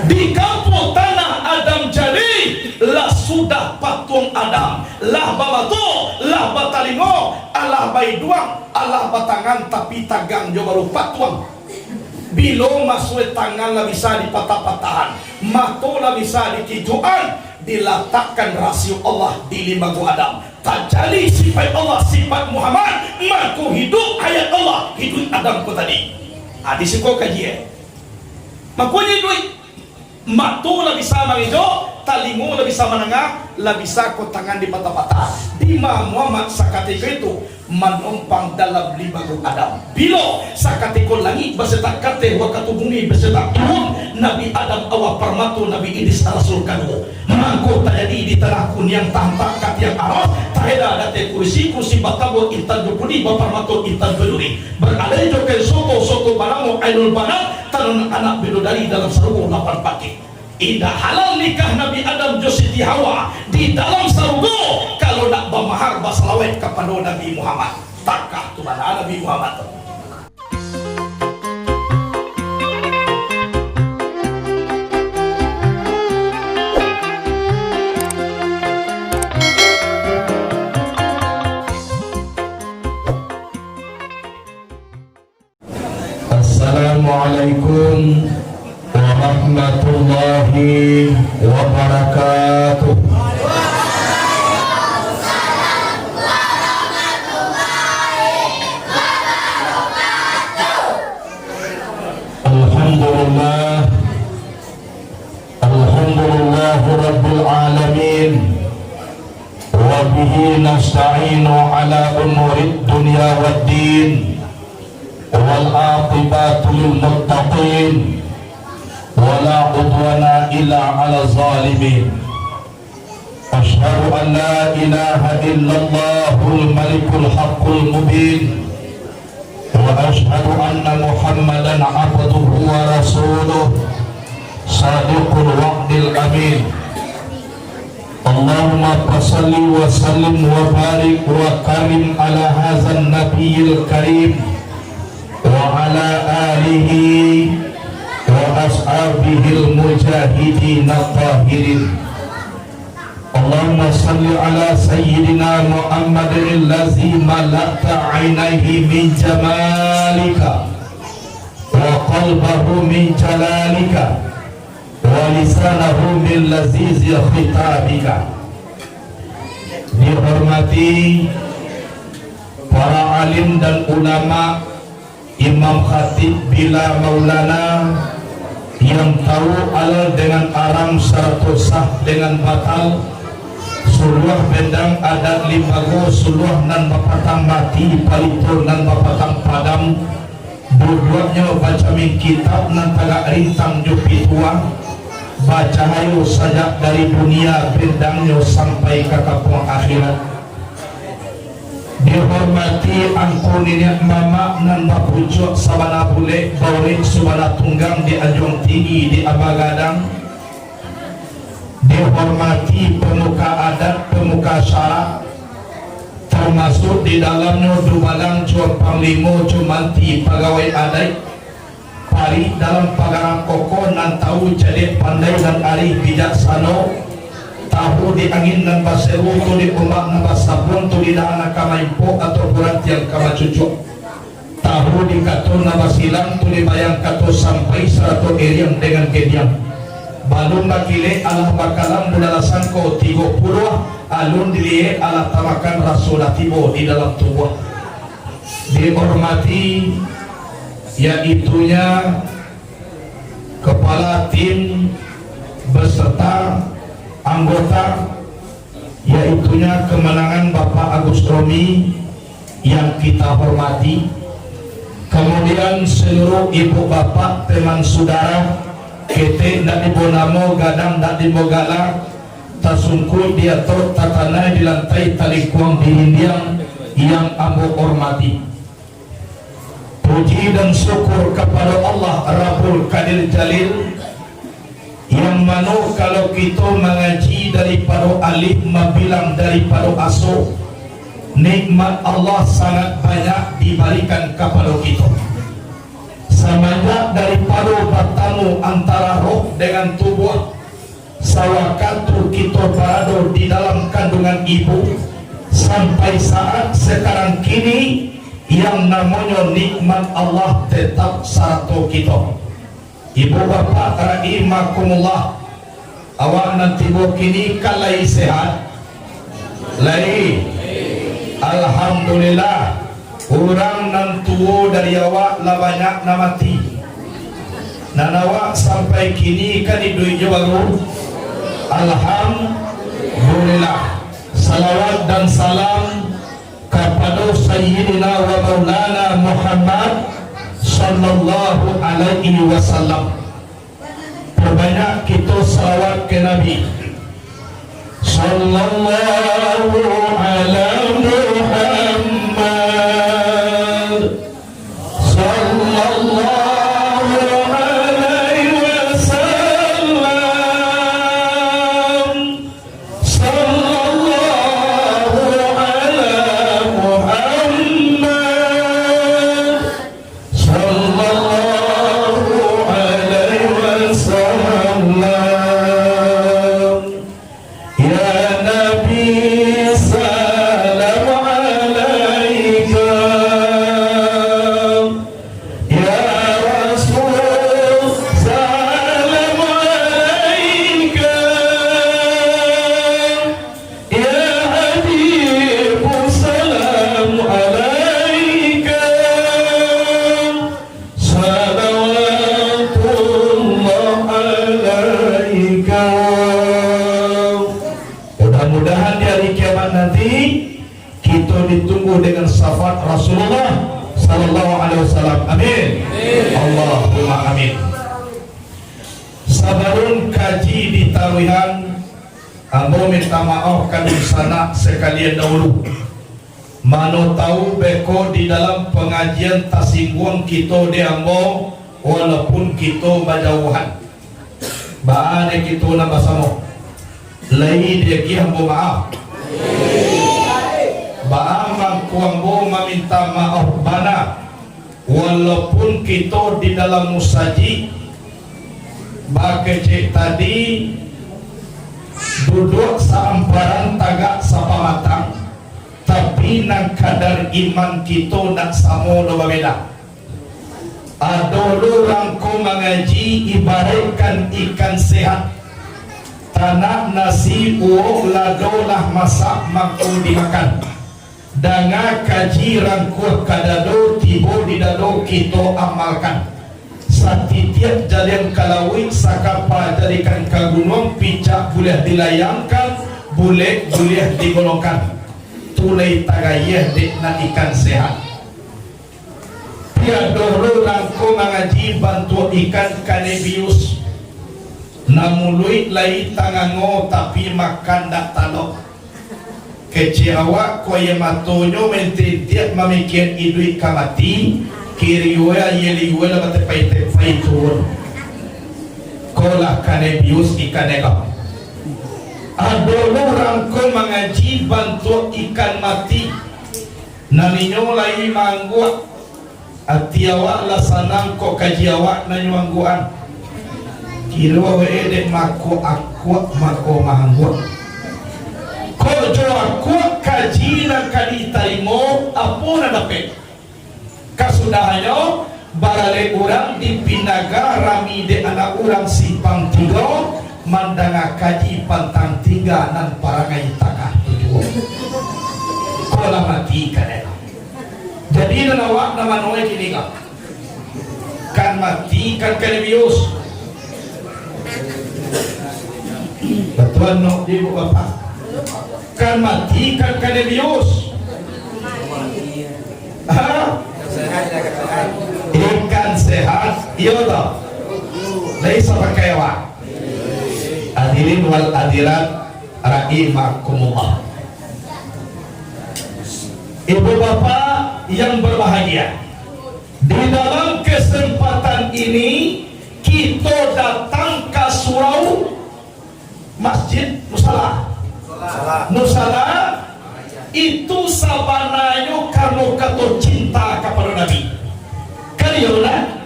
Di kampung tanah Adam jadi lah sudah patung Adam, lah babato, lah batalingo, Allah baiduang, Allah batangan tapi tagang jo baru patuang. Bilo masuk tangan lah bisa dipatah-patahan, mato lah bisa dikijuan, diletakkan rasio Allah di lima gua Adam. Tajali sifat Allah, sifat Muhammad, maku hidup ayat Allah, hidup Adam ko tadi. Hadis ko kaji makunya duit, mato lah bisa mangijo, talingo lah bisa menengah, lah bisa ko tangan dipatah-patah. Di Muhammad sakatika itu menumpang dalam lima gua Adam. Bilo sakatiko langit beserta kate wakatu bumi beserta turun Nabi Adam awal permatu Nabi Idris Rasul kanu mangko tadi di tanah yang tampak kat yang arah taheda date kursi batabo intan jupudi baparmatu intan beluri berada jokel soto barango ainul banat tanun anak bidodari dalam sarungu 8 pagi. Indah halal nikah Nabi Adam jo Siti Hawa di dalam sarungu kalau nak bermahar basalawat kepada Nabi Muhammad. Takkah tu mana Nabi Muhammad tu? Assalamualaikum warahmatullahi wabarakatuh. Alhamdulillah rabbil alamin wa bihi nasta'inu ala umurid dunya waddin wal aqibatu lil muttaqin wala udwana illa ala zalimin. Asyhadu an la ilaha illallahul malikul haqqul mubin wa asyhadu anna muhammadan abduhu wa rasuluh sadiqul wa'dil amin. Allahumma salli wa sallim wa barik wa karim ala hadzal nabiyil karim wa ala alihi wa ashabihil mujahidin at-tahirin. Allahumma salli ala sayyidina Muhammadin allazi mala'ta 'ainaihi min jamalika wa qalbahu min jalalika wa lisanahu min lazizi khitabika. Dihormati para alim dan ulama, imam khatib bila maulana yang tahu alal dengan aram syaratul sah dengan batal, suluh bendang adat limbago, suluh nan bapatang mati palitur nan bapatang padam, dua-duanya baca min kitab nan tagak rintang jupi tua, baca hayo sajak dari dunia bendangnya sampai ke kampung akhirat. Dihormati angkuninya mama nan bapucuk sabana bule baurik subana tunggang di Ajong Tinggi di Abagadang. Dihormati pemuka adat, pemuka syarak, termasuk di dalamnya dumalang cuan panglimo cumanti pegawai adat pari dalam pagaran koko nan tahu jadi pandai dan arif bijaksana, tahu di angin dan baseru tu di umak dan basabun tu di dana kamaimpo atau bulan tiang kama cucuk, tahu di katul dan basilang tu di bayang katul sampai 100 eriang dengan gediang balun bakile Allah bakalam budalasan ko 30 alun dilie Allah tamakan rasulah tibo di dalam tubuh. Dihormati yaitunya kepala tim beserta anggota, yaitunya kemenangan Bapak Agus Romi yang kita hormati, kemudian seluruh ibu bapak teman saudara kete ndak dibonamo gadang ndak dibogala tasungkul diatur tatana di lantai talikuang di Indiang yang ambo hormati. Puji dan syukur kepada Allah Rabbul Qadir Jalil yang mana kalau kita mengaji daripada alif mabilang daripada aso, nikmat Allah sangat banyak diberikan kepada kita. semenjak daripada bertemu antara roh dengan tubuh, sawakatu kita berada di dalam kandungan ibu sampai saat sekarang kini, yang namanya nikmat Allah tetap sarto kita. Ibu bapa rahimakumullah, awak nanti kini kalai sehat lai, alhamdulillah. Orang nan tua dari awak lah banyak na mati, dan awak sampai kini kan hidupnya baru, alhamdulillah. Salawat dan salam kepada Sayyidina wa Maulana Muhammad sallallahu alaihi wasallam. Perbanyak kita salawat ke Nabi sallallahu alaihi Muhammad sallallahu alaihi wasallam, sallallahu alaihi Muhammad sallallahu alaihi wasallam. Ya Nabi salam alaika, ya Rasul salam alaika, ya Habib salam alaika, salawatullah alaika. Mudah-mudahan di hari kiamat nanti kita ditunggu dengan syafaat Rasulullah sallallahu alaihi wasallam. Amin. Allahumma amin. Sabarun kaji di tawihan, ambo minta maaf kami sana sekalian dahulu. Mano tahu beko di dalam pengajian tasinggung kita di ambo, walaupun kita berjauhan. Baane kita nama sama. Lai dia kiambo maaf. Baamang kuambo meminta maaf bana, walaupun kita di dalam musaji bakece tadi duduk seamparan tagak sapamatang, tapi nang kadar iman kita nak samo do beda. Adolo rangko mengaji ibaratkan ikan sehat, tanah nasi uok ladolah masak maku dimakan. Danga kaji rangkuh kadado tibo di dado kita amalkan. Satitiap jadian kalawik sakapa jadikan kagunung, picak boleh dilayangkan, boleh digolongkan. Tulai tagayah dekna ikan sehat. Tiadoro rangko mengaji bantu ikan kanebius, namului lai tangango tapi makan dak talok. Kecewa koye matonyo mententiak mamikian idui kamati kiriwe yeliwe la bate paite faitur kola kanebius ikanega. Adolo rangko mengaji bantu ikan mati, naminyo lai mangguak atiawa la sanang ko kajiawa na nyuangguan kilo ede mako akwa mako mahangguak kojo akwa kajina kaditarimo apuna dapat kasudahanyo barale urang di pinaga rami de anak urang simpang tiga mandanga kaji pantang tiga nan parangai takah tujuh kola mati kadang. Jadi nawak nama noe kini kan mati kan kelebius. Betul no ibu bapak. Kan mati kan kelebius. Ikan sehat, iya toh. Laisa pakai wa. Hadirin wal hadirat rahimakumullah. Ibu bapak yang berbahagia, di dalam kesempatan ini kita datang ke surau Masjid Musala itu sabananya karena kata cinta kepada Nabi. Kalian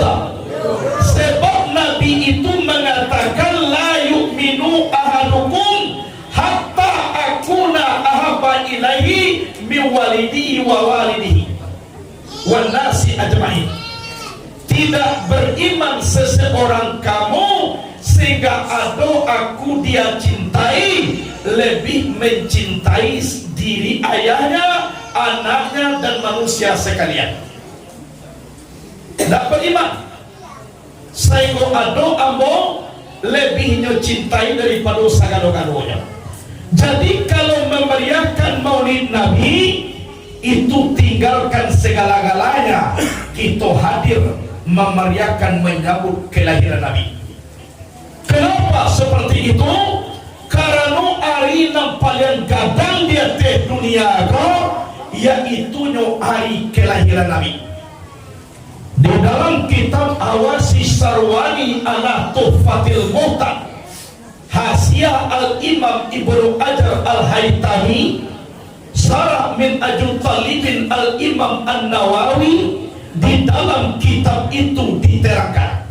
tak? Sebab Nabi itu mengatakan la yu'minu ahadukum hatta akuna ahabba ilaihi min walidihi wa walidihi wan nasi ajma'in. Tidak beriman seseorang kamu sehingga aku dia cintai lebih mencintai diri ayahnya, anaknya dan manusia sekalian. Tidak beriman sehingga ambo lebihnya cintai daripada sagala-galanya. Jadi kalau memeriahkan maulid Nabi itu tinggalkan segala-galanya, kita hadir memeriahkan menyambut kelahiran Nabi. Kenapa seperti itu? Karena hari yang paling gadang di atas dunia yaitu hari kelahiran Nabi. Di dalam kitab Awasi Sarwani ala Tuhfatil Mu'tad Hasyiah Al-Imam Ibnu Hajar Al-Haytami Sarah min Ajul Talibin Al-Imam An-Nawawi, di dalam kitab itu diterangkan,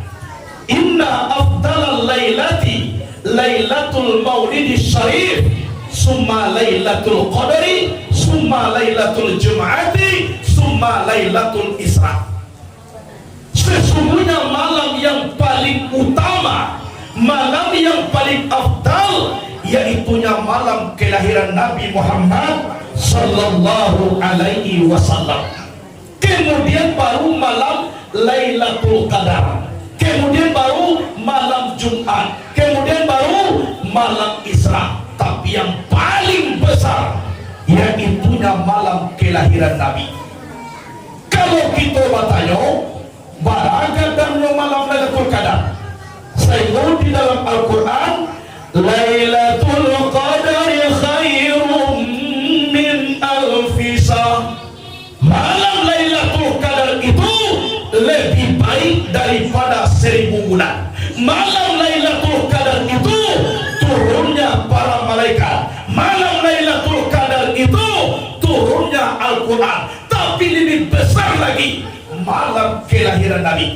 inna afdalal lailati lailatul maulidis syarif summa lailatul qadari summa lailatul jum'ati summa lailatul isra. Sesungguhnya malam yang paling utama, malam yang paling afdal, yaitunya malam kelahiran Nabi Muhammad sallallahu alaihi wasallam. Kemudian baru malam Lailatul Qadar, kemudian baru malam Jumat, kemudian baru malam Isra. Tapi yang paling besar yaitunya malam kelahiran Nabi. Kalau kita bertanya barangkali dalam malam Lailatul Qadar, saya di dalam Al-Quran, Lailatul Qadari khairum min alfi shahr. Malam Lailatul Qadar itu lebih baik daripada 1000 bulan. Malam Lailatul Qadar itu turunnya para malaikat. Malam Lailatul Qadar itu turunnya Al-Quran. Tapi lebih besar lagi malam kelahiran Nabi.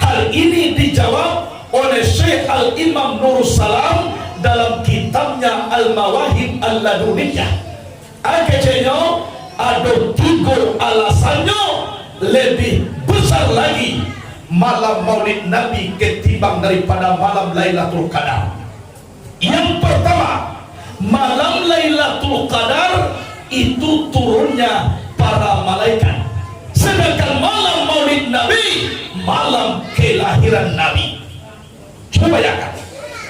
Hal ini dijawab oleh Syekh Al-Imam Nurus Salam dalam kitabnya Al-Mawahib Al-Laduniyah. Akhirnya ada 3 alasannya lebih besar lagi malam maulid Nabi ketimbang daripada malam Lailatul Qadar. Yang pertama, malam Lailatul Qadar itu turunnya para malaikat. Sedangkan malam maulid Nabi, malam kelahiran Nabi. Coba bayangkan.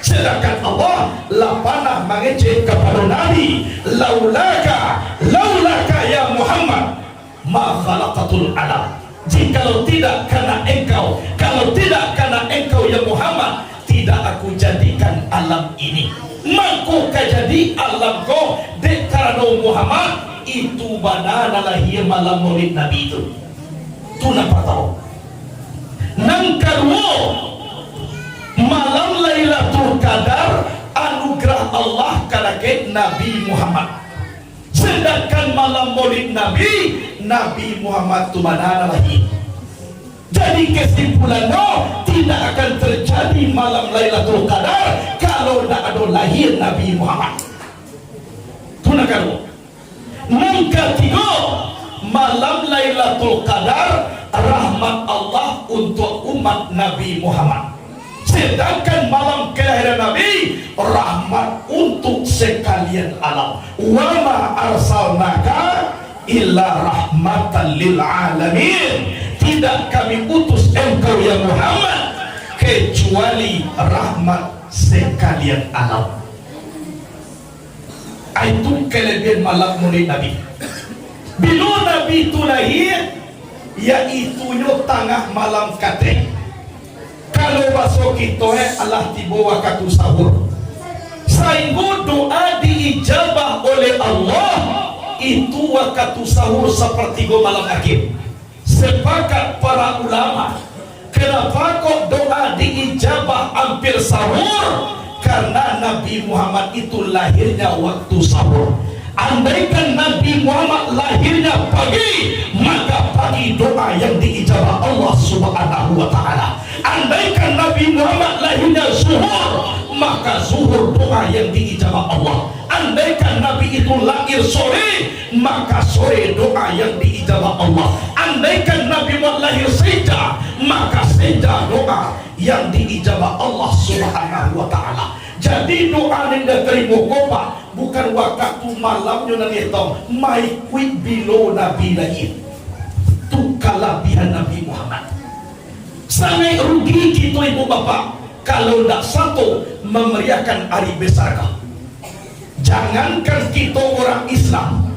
Sedangkan Allah lapanah mengejek kepada Nabi, laulaka ya Muhammad ma khalaqatul alam. Jikalau tidak karena engkau, kalau tidak karena engkau ya Muhammad, tidak aku jadikan alam ini. Maka jadi alam kau karena Muhammad itu banana lahir malam maulid Nabi itu. Tu nampak tahu. Nang kedua, malam Lailatul Qadar anugerah Allah kepada Nabi Muhammad. Sedangkan malam maulid Nabi, Nabi Muhammad tu banana lahir. Jadi kesimpulannya tidak akan terjadi malam Lailatul Qadar kalau tidak ada lahir Nabi Muhammad. Tu nak kedua. Yang ketiga, malam Lailatul Qadar rahmat Allah untuk umat Nabi Muhammad. Sedangkan malam kelahiran Nabi rahmat untuk sekalian alam. Wa ma arsalnaka illa rahmatan lil alamin. Tidak kami utus engkau ya Muhammad kecuali rahmat sekalian alam. Itu kelebihan malam maulid Nabi. Bila Nabi itu lahir, yaitunya tengah malam kateh. Kalau bahasa kita Allah tiba waktu sahur, sehingga doa diijabah oleh Allah itu waktu sahur seperti malam akhir. Sepakat para ulama, kenapa kok doa diijabah hampir sahur? Karena Nabi Muhammad itu lahirnya waktu sahur. Andaikan Nabi Muhammad lahirnya pagi, maka pagi doa yang diijabah Allah Subhanahu wa Ta'ala. Andaikan Nabi Muhammad lahirnya zuhur, maka zuhur doa yang diijabah Allah. Andaikan Nabi itu lahir sore, maka sore doa yang diijabah Allah. Andaikan Nabi Muhammad lahir senja, maka senja doa yang diijabah Allah Subhanahu wa Ta'ala. Jadi doa yang diterima kopa bukan waktu malamnya nanti tahu my quick below Nabi lagi. Itu kelebihan Nabi Muhammad. Sangat rugi kita ibu bapak kalau tidak satu memeriahkan hari besar. Jangankan kita orang Islam,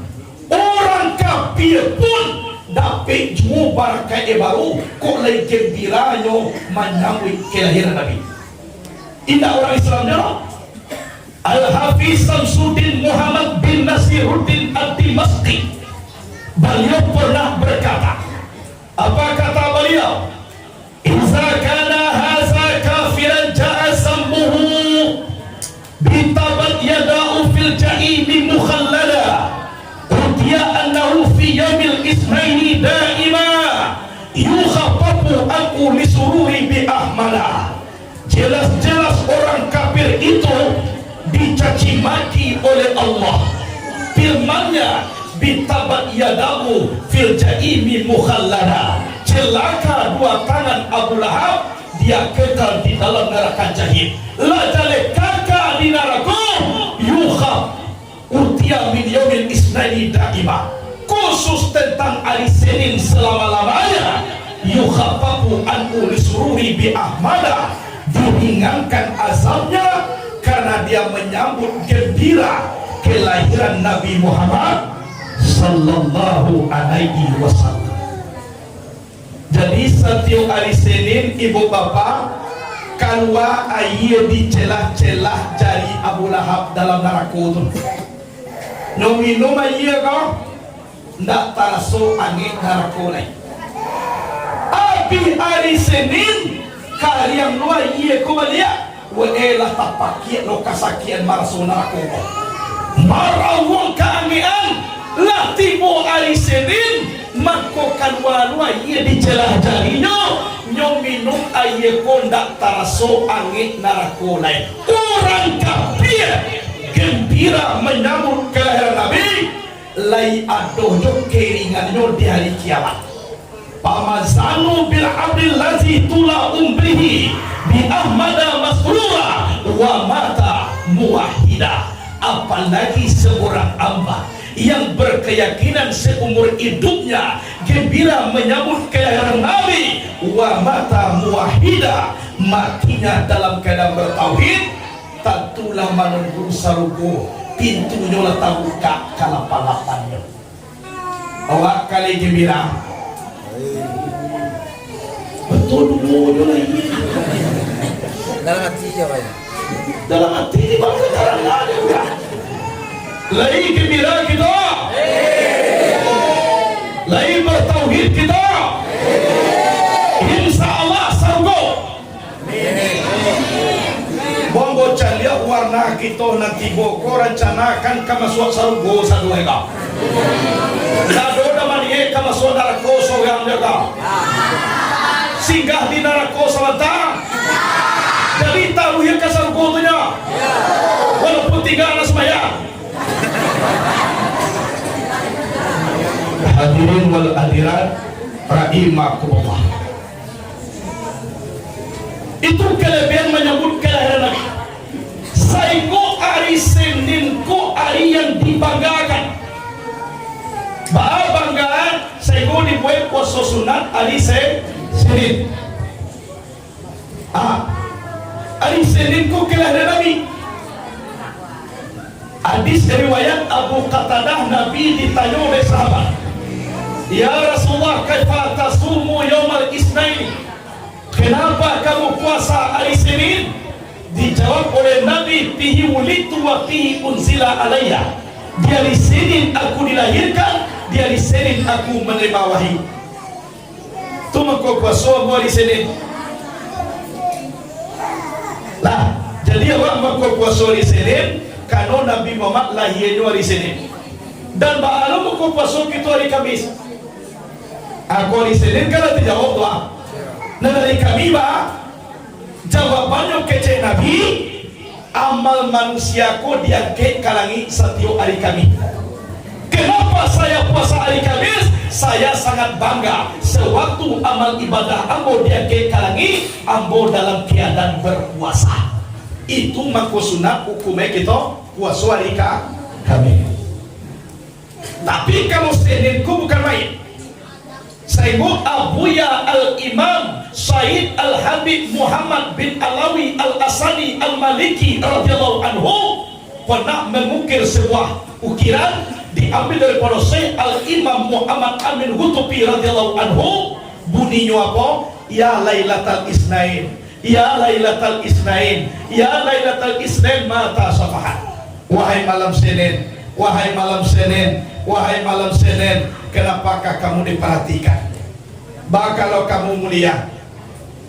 orang kafir pun dapat jumpa barakah baru kok lagi gembiranya menyambut kelahiran Nabi. Indah orang Islam dia. Al-Hafiz Samsuddin Muhammad bin Nasiruddin Ad-Dimashqi, beliau pernah berkata, apa kata beliau? Iza kana haza kafiran ja'a sammuhu bitabat yada'u fil ja'imi mukhallada utiya annahu fi yawmil ismaini da'ima yukhaffafu aku lisururi bi ahmala. Jelas-jelas orang kafir itu dicaci maki oleh Allah. Firman-Nya bitabat yadamu fil jaimi mukhallada. Celaka dua tangan Abu Lahab, dia kekal di dalam neraka jahim. La jale kakak di neraka yukhaf utia min yaumil isnaini daima. Khusus tentang hari Senin selama-lamanya. Yukhafafu anhu lisururi bi ahmada, diringankan azabnya karena dia menyambut gembira kelahiran Nabi Muhammad sallallahu alaihi wasallam. Jadi setiap hari Senin ibu bapak keluar air di celah-celah jari Abu Lahab dalam neraka itu. Minum air kau ndak taraso angin neraka lain. Api hari Senin kalian luar iya kumalia waelah tapakian lo kasakian marasona aku marawang keangian lah tibo hari Senin mako kan walua iya di celah jarinya nyom minum air kondak taraso angin narakolai. Orang kafir gembira menyambut kelahiran Nabi lai adoh jo keringannya di hari kiamat. Pamazanu bil abdil lazi tula umrihi bi ahmada masrura wa mata muwahhida. Apalagi seorang hamba yang berkeyakinan seumur hidupnya gembira menyambut kelahiran Nabi wa mata muwahhida, matinya dalam keadaan bertauhid, tentulah menunggu sarugo pintunya letak buka kalapalapannya. Awak kali gembira betul dulu lagi dalam hati siapa ya? dalam hati di bangsa jarang ada udah lagi gembira kita lagi bertauhid kita insya Allah sargo bongo calia warna kita nanti boko rencanakan kamasuk sargo satu ega sadoda manie kamasuk narako sogang jaga singgah di neraka sementara. Jadi tahu yang kasar kutunya, walaupun tiga anak sembahyang. Hadirin wal hadirat rahimakumullah. Itu kelebihan menyambut kelahiran Nabi. Saiko hari Senin ko hari yang dibanggakan. Banggaan saiko dibuat puasa sunat hari Senin. Hari Senin ku kelahiran Nabi. Hadis riwayat Abu Qatadah, Nabi ditanya oleh sahabat, ya Rasulullah, kaifa tasumu yaumal isnaini? Kenapa kamu puasa hari Senin? Dijawab oleh Nabi, fihi wulitu wa fihi unzila alayya. Di hari Senin aku dilahirkan, di hari Senin aku menerima wahyu. Tu mengko puasa hari Senin. Lah, jadi orang mengko puasa hari Senin karena Nabi Muhammad lahirnya hari Senin. Dan baalam ko pasok itu hari Kamis. Aku hari Senin kalau tidak jawab doa. Nah dari kami jawabannya kece Nabi, amal manusiaku diangkat kalangi setiap hari Kamis. Kenapa saya puasa hari Kamis? Saya sangat bangga sewaktu amal ibadah ambo diangkat kalangi ambo dalam keadaan berpuasa. Itu maku sunat hukumnya kita puasa hari Kamis. Tapi kalau Seninku bukan main. Saya Abuya Al-Imam Said Al-Habib Muhammad bin Alawi Al-Asadi Al-Maliki radhiyallahu anhu pernah mengukir sebuah ukiran diambil daripada Syekh Al-Imam Muhammad Amin Hutubi radhiyallahu anhu. Bunyinya apa? Ya Lailatul Isnain, ya Lailatul Isnain, ya Lailatul Isnain mata safahat. Wahai malam Senin, wahai malam Senin, wahai malam Senin, kenapakah kamu diperhatikan? Kalau kamu mulia,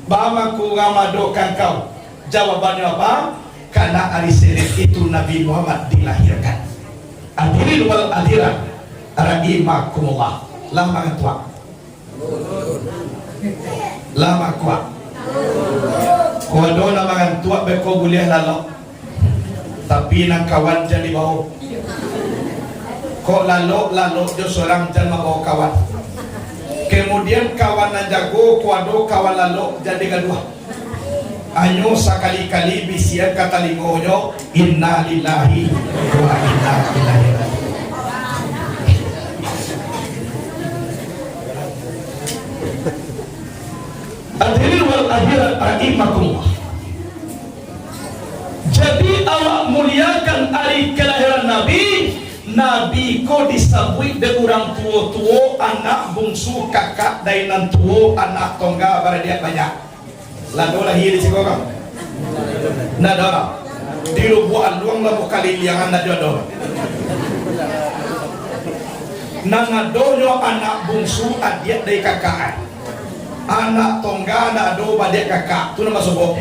bamaku ngamadokan kau. Jawabannya apa? Karena hari Senin itu Nabi Muhammad dilahirkan. Hadirin wal hadirat rahimakumullah. Lama tua, lama kuat. Kau nama tua beko boleh lalu, tapi nak kawan jadi bau. Kok lalu jo seorang jangan bawa kawan. Kemudian kawan jago, kuado kawan lalu jadi kedua. Anyo sekali-kali bisian kata lingonyo inna lillahi wa inna ilaihi raji'un. Hadirin wal hadirat rahimakumullah. Jadi Allah muliakan hari kelahiran Nabi. Nabi ko disabui de orang tua-tua, anak bungsu, kakak, dainan tua, anak tongga baradia banyak. Lalu lahir di sekolah. Nada. Di lubuan luang labu kali yang anak jodoh. Nangadonyo anak bungsu adik dari kakak. Anak tongga anak do badik kakak. Itu nama sebut.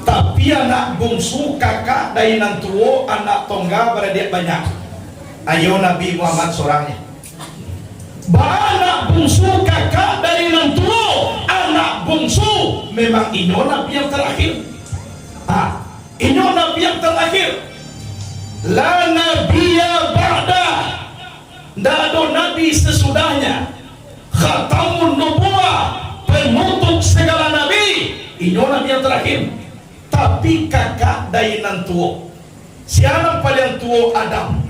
Tapi anak bungsu kakak dainan tua, anak tongga baradia banyak. Ayo Nabi Muhammad seorangnya. Anak bungsu kakak dari nantuo, anak bungsu memang ino Nabi yang terakhir. Ino Nabi yang terakhir. La nabiyya ba'da. Tidak ada Nabi sesudahnya. Khatamun nubuwah, penutup segala Nabi. Ino Nabi yang terakhir. Tapi kakak dari nantuo. Siapa paling tua? Adam.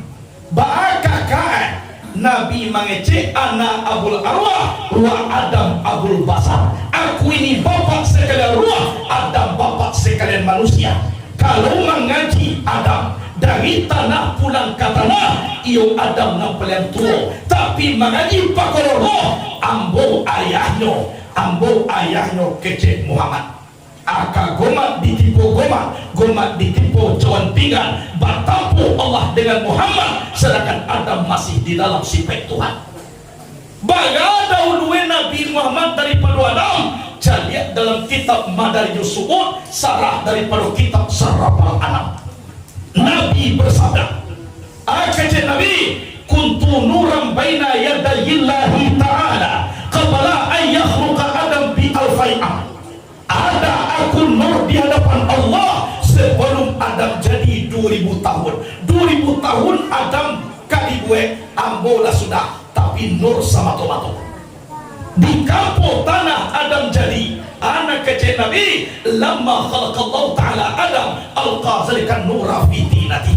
Kakak Nabi mengecek anak Abul Arwah, Ruah Adam Abul Basar. Aku ini bapak sekalian ruah, Adam bapak sekalian manusia. Kalau mengaji Adam dari tanah pulang ke tanah, iyo Adam yang paling tua. Tapi mengaji pakor roh, ambo ayahnya kecek Muhammad. Aka gomat ditipu gomat ditipu cawan pinggan, bertampu Allah dengan Muhammad, sedangkan Adam masih di dalam sifat Tuhan. Bagada ulwe Nabi Muhammad daripada Adam. Jadi dalam kitab Madarijus Su'ud, sarah daripada kitab Sarafal Anam. Nabi bersabda, kata Nabi, kuntu nuram baina yadayillahi ta'ala qabla an yakhluqa Adam bi alfai am. Ada aku nur di hadapan Allah sebelum Adam jadi 2000 tahun. 2000 tahun Adam kali gue ambola sudah, tapi nur sama tomato. Di kampung tanah Adam jadi anak kecil Nabi. Lama khalaqallahu ta'ala Adam alqa zalikan nura fi tinati.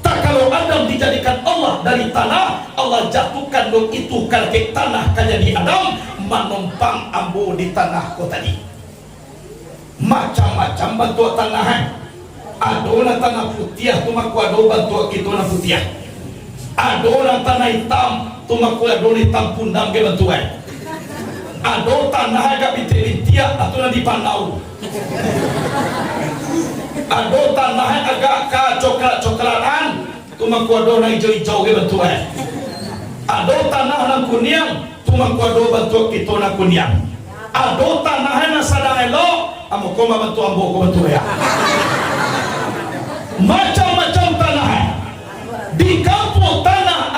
Tak kalau Adam dijadikan Allah dari tanah, Allah jatuhkan nur itu ke tanah kajadi Adam menumpang ambo di tanah kau tadi. Macam-macam bantuan tanah. Ada tanah putih tu maku ada bantuan kita na putih. Ada tanah hitam tu maku ada hitam pundang ke bantuan. Ada tanah agak bintik-bintik atau na dipanau. Ada tanah agak ka coklat-coklatan tu maku ada na hijau-hijau ke bantuan. Ada tanah na kuning tu maku ada bantuan kita na kuning. Ada tanah na sadang elok. Amo koma bantu ambo ko bantu ya. Macam-macam tanah. Di kampung tanah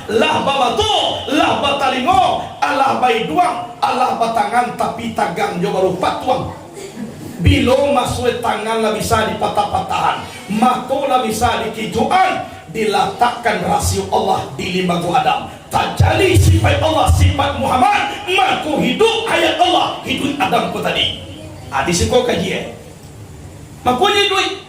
lah babato, lah batalingo, alah baiduang, alah batangan tapi tagang jo baru patuang. Bilo masuk tangan lah bisa dipatah-patahan, mako lah bisa dikijuan, diletakkan rasio Allah di limbagu Adam. Tajali sifat Allah, sifat Muhammad, mako hidup ayat Allah, hidup Adam ko tadi. Di siko kaji makanya duit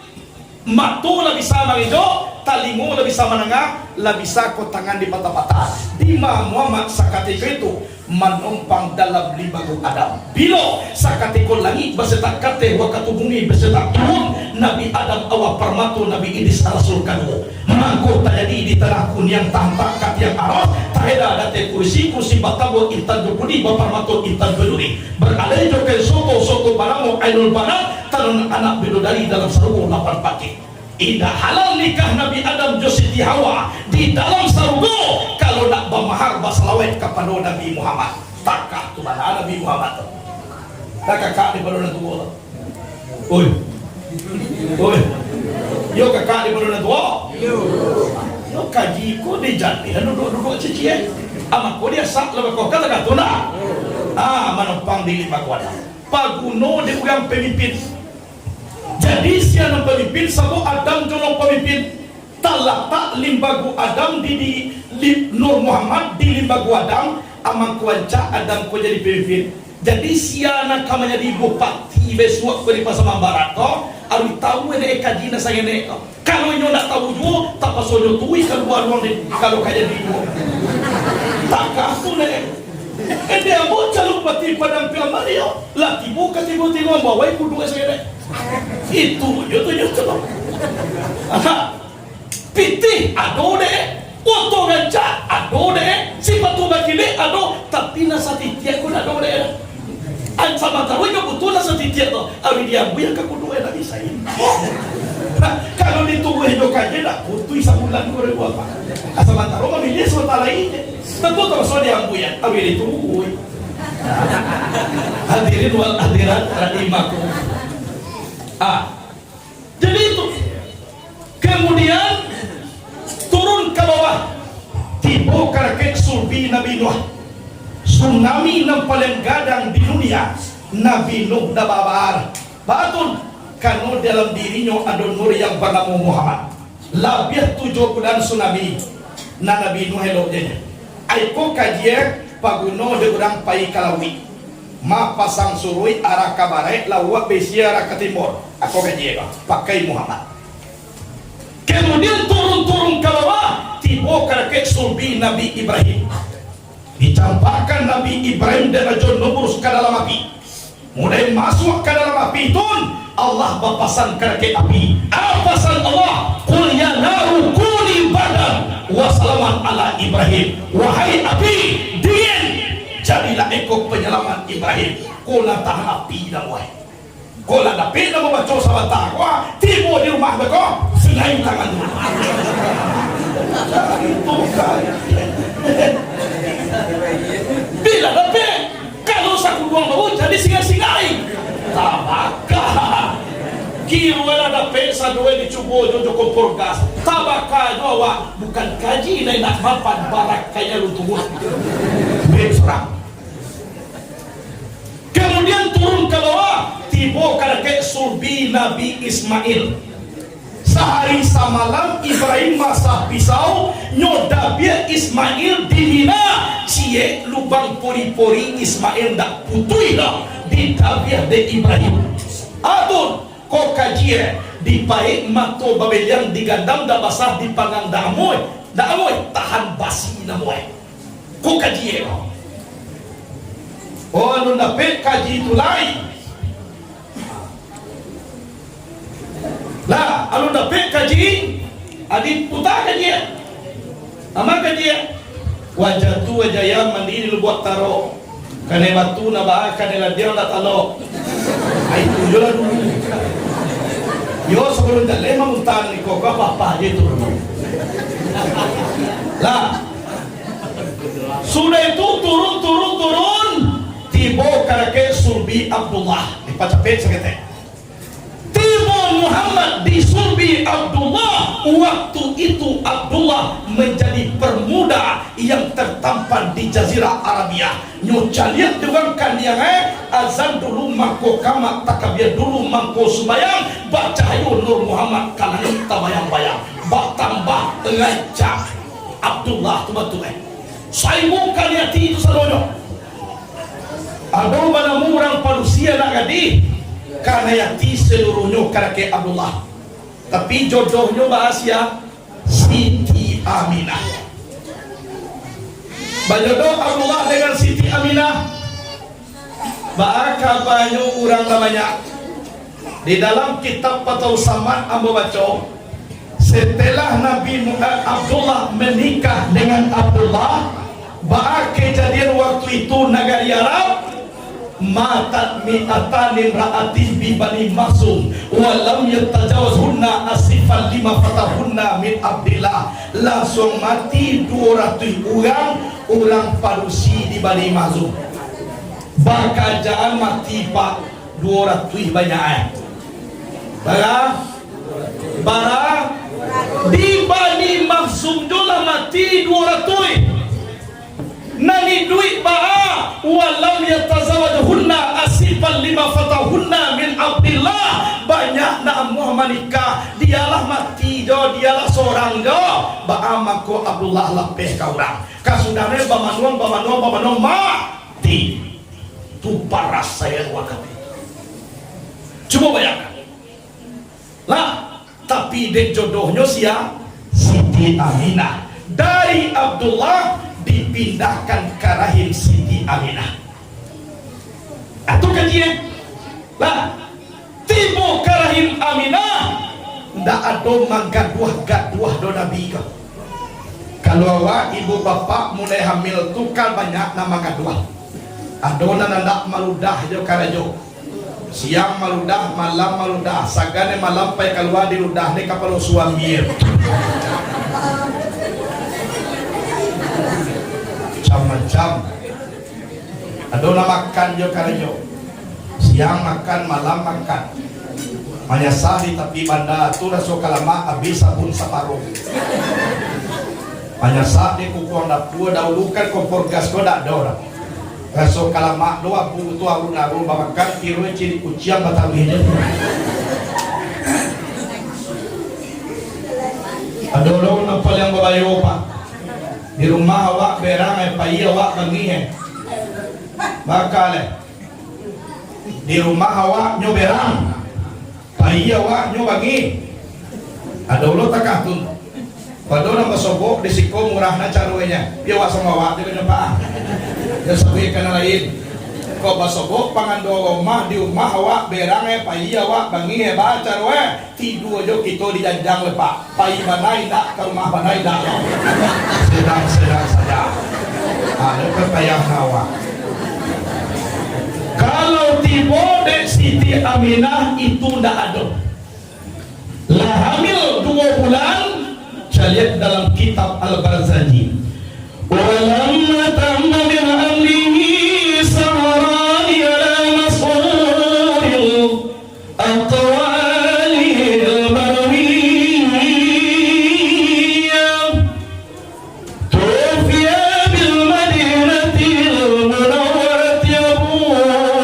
matu lah bisa mangijo, talingo lah bisa menengah, lah bisa ko tangan di patah-patah. Di Muhammad sakatika itu menumpang dalam limbagu Adam. Bilo sakatiko langit beserta kate wakatu bumi beserta turun Nabi Adam awal permatu Nabi Idris Rasul kanu. Mangko terjadi di tanah kuning tampak kat yang arah taheda date kursi batabo intan dupudi baparmatu intan beduri. Beralih jokel soto banamu ainul banam tanun anak bidodari dalam sarungu 8 pagi. Indah halal nikah Nabi Adam jo Siti Hawa di dalam sarungu kalau nak bermahar basalawat kepada Nabi Muhammad. Takkah tu mana Nabi Muhammad tu? Takkah di pada tu bola. Oi. Yo kakak di pada tu. Yo kaji ko di jati duduk cici ama ko dia sak lebih kau kata tu nak. Menumpang di lima kuada. Paguno di ugang pemimpin. Jadi siapa pemimpin sabu Adam jolong pemimpin tak limbagu Adam di Nur Muhammad di limbagu Adam amang kuanca Adam ko jadi pemimpin. Jadi siapa kamanya di bupati besok ko di Pasaman Barat to aru tahu ene kaji na saya ne kalau nyo nak tahu jo tak pasojo tui keluar ruang kalau kaya di tak kasu ne ende amo calon pati padang pamario la tibu katibu tibu bawa kudu saya ne itu yo to piti ado de oto ganca ado de sifatu bakile ado tapi na satitia ko ado de an sama tahu yo betul na satitia to ari dia buya ka kudu na bisa ini kalau ditubuh hidup aja dah putui sebulan ko rewa pa asama tahu mamili so talain tentu to so dia buya ari ditubuh hadirin wal hadirat rahimakum. Jadi itu kemudian turun ke bawah tiba karakek sulbi Nabi Nuh tsunami yang paling gadang di dunia Nabi Nuh dah babar batul kanu dalam dirinya ada nur yang bernama Muhammad labih 7 bulan tsunami na Nabi Nuh eloknya aiko kajian paguno de urang pai kalawi ma pasang surui arah ke barat lawak besi arah ke timur aku kajian pakai Muhammad. Kemudian turun ke bawah tiba karakek sulbi Nabi Ibrahim dicampakkan Nabi Ibrahim dan Raja Nubrus ke dalam api mulai masuk ke dalam api itu Allah berpasan karakek api pasan Allah qul ya naru kuni badan wa salaman ala Ibrahim wahai api dingin jadilah ekor penyelamat Ibrahim kula tahan api dah wahai kula dapat nak membaca sahabat wah tiba di rumah mereka selain tangan dulu itu bila dapat kalau saku buang bau jadi singai-singai tabaka kira dapat sadue dicubo jojo kompor gas tabaka doa bukan kaji lain nak mapan barak kaya lu tunggu berserang. Kemudian turun ke bawah tiba karakek sulbi Nabi Ismail sehari semalam Ibrahim masak pisau nyodabia Ismail dihina cie lubang pori-pori Ismail dak putui lah di tabiah de Ibrahim adun kok kajian di baik mato babelian digandam dak basah di pangang dak amoy tahan basi namoy kok kajian anu dapat kaji itu lain lah anu dapat kaji adit putar kaji ama kaji wajah tu wajaya mandiri lu buat taro kane batu na ba kane la dia na talo ai tu yo la dulu yo sebelum dah lema muntan ni kok apa je tu lah sudah itu turun tiba karakek sulbi Abdullah dipacapet sekete tiba Muhammad disulbi Abdullah, waktu itu Abdullah menjadi permuda yang tertampan di Jazirah Arabia. Nyocaliat diwangkan yang azan dulu mangko kamak takabir dulu mangko subayang baca ayo Nur Muhammad kanani tabayang-bayang batambah ngajak Abdullah tu betul saya bukan yati itu sadonyo aduh mana murang panusia nak gadi karena yati seluruhnya karena ke Abdullah tapi jodohnya bahasa Siti Aminah. Bajodoh Abdullah dengan Siti Aminah bahkan banyak orang namanya di dalam kitab Fatau Samad ambo baca setelah Nabi Abdullah menikah dengan Abdullah bahkan kejadian waktu itu negara Arab matat mi'atan imra'atin bi Bani Maksum wa lam yatajawazhunna asifan lima fatahunna min Abdillah, langsung mati 200 orang parusi di Bani Maksum. Bakajaan mati pak 200 banyak barang di Bani Maksum dola mati 200 nani duit ba'a walam yatazawajhunna asifan lima fatahunna min Abdillah, banyak nak Muhammad nikah dialah mati do dialah seorang do ba'a mako Abdullah lapeh ka urang kasudane bamanuang mati tu paras saya waktu coba bayangkan lah tapi dek jodohnya Siti Aminah dari Abdullah dipindahkan ke rahim Siti Aminah. Atau kajian lah tiba ke rahim Aminah ndak ada manggaduah do Nabi kau. Kalau awak ibu bapak mulai hamil tu kan banyak nama gaduah. Adona ndak maludah jo karajo. Siang maludah, malam maludah, sagane malam pai keluar di ludah ni kapalo suami. Macam-macam. Adona makan jo karajo. Siang makan, malam makan. Hanya sahih tapi banda tu raso kalama habis sabun separuh. Hanya sahih kukuang dapur dahulukan kompor gas ko dak ada orang. Raso kalama doa bu tu alun-alun makan kiro ciri kuciang batawin. Ada orang nampak yang babayo pak. Di rumah awak berang pai awak bangi bakal di rumah awak nyo berang pai awak nyo bangi ada ulo takatun pada orang masogok di siko murahna caruenya dia awak sama awak dia kenapa dia sabi kana lain kok masogok pangando rumah di rumah awak berang pai awak bangi baca we tidur aja kita dijanjang lepak pai banai tak ke rumah banai tak sedang saja ada kepayah awak. Kalau tiba dek Siti Aminah itu ndak ada lah hamil 2 bulan. Saya lihat dalam kitab Al-Barzanji walamma tamma min amrihi sarani ala masuril aqwalil marwiyah tufiya bil madinatil munawwarati Abdullah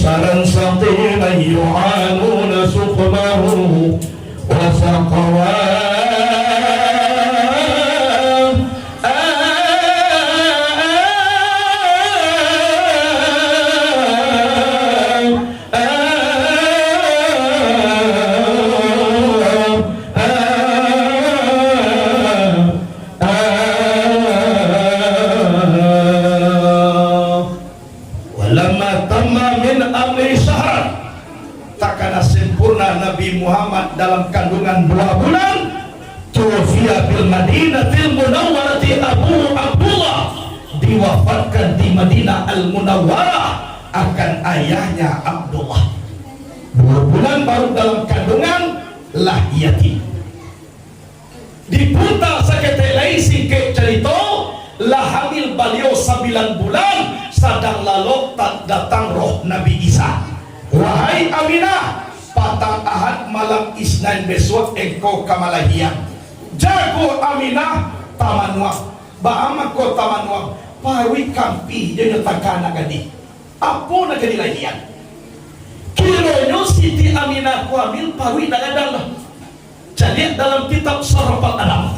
saran saqiman yu'anuna suqmahu wa saqwa Nabi Muhammad dalam kandungan 2 bulan tufiya bil Madinatil Munawwarati Abu Abdullah diwafatkan di Madinah Al-Munawwarah akan ayahnya Abdullah. 2 bulan baru dalam kandungan lah yatim. Dipunta sakete lai singke cerita lah hamil beliau 9 bulan sadang lalu tak datang roh Nabi Isa. Wahai Aminah, patang ahad malam Isnin besok engkau kamalahian. Jago Aminah tamanwa baama ko tamanwa parwi kampi dia nyatakan agadi apa nak dilahian kiranya Siti Aminah ku ambil parwi nagadang lah. Jadi dalam kitab Saraf Al-Anam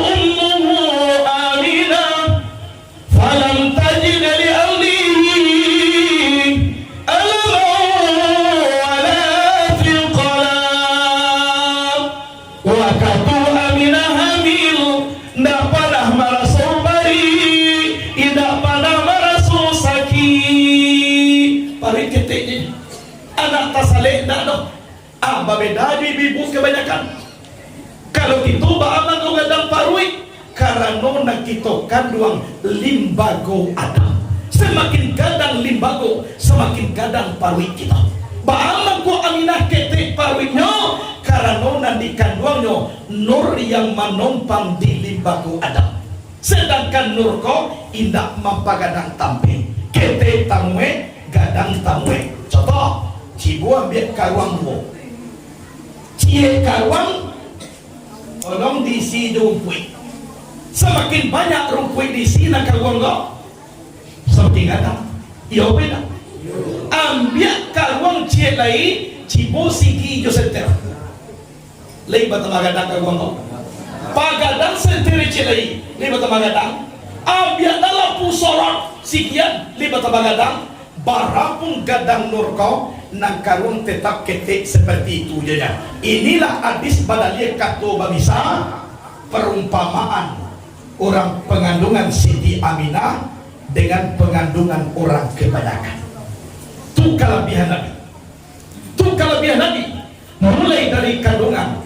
ummuhu Aminah falam tajid li awlihi alaman wala fiqalam wa katu Aminah hamil ndak pernah merasa bari tidak pernah merasa sakit pari keteknya anak tasalik nak dong babeda ibu kebanyakan kalau gitu baaman ugadang parui karena nak kita kandung limbago Adam semakin gadang limbago semakin gadang parui kita baaman ko Aminah ketek paruinya karena nanti kandungnya nur yang menumpang di limbago Adam sedangkan nur ko indak mampagadang tampe ketek tamwe gadang tamwe contoh cibuah biar karuang mo cie karuang tolong diisi rumput semakin banyak rumput diisi nak karuang lo semakin gadang iya beda ambil karuang cie lai cibu sigi jo senter lai batama gadang karuang lo pagadang senter cie lai lai batama gadang ambil dalam pusorot sikian lai batama gadang barapun gadang nur kau nang karung tetap ketek seperti itu saja. Inilah hadis badalia kato babisa perumpamaan orang pengandungan Siti Aminah dengan pengandungan orang kebanyakan. Itu kelebihan Nabi. Itu kelebihan Nabi. Mulai dari kandungan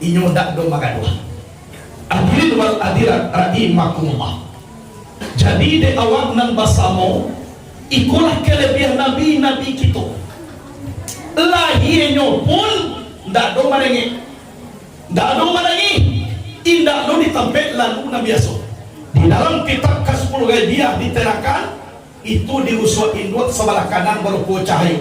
inyo ndak do magaduh. Hadirin wal hadirat rahimakumullah. Jadi di awak nang basamo ikulah kelebihan Nabi kita. Lahirnya pun ndak do marengi indak lo ditampek lalu na biasa di dalam kitab Kasmul Ghaibiyah diterangkan itu diusut induk sebelah kanan berupa cahaya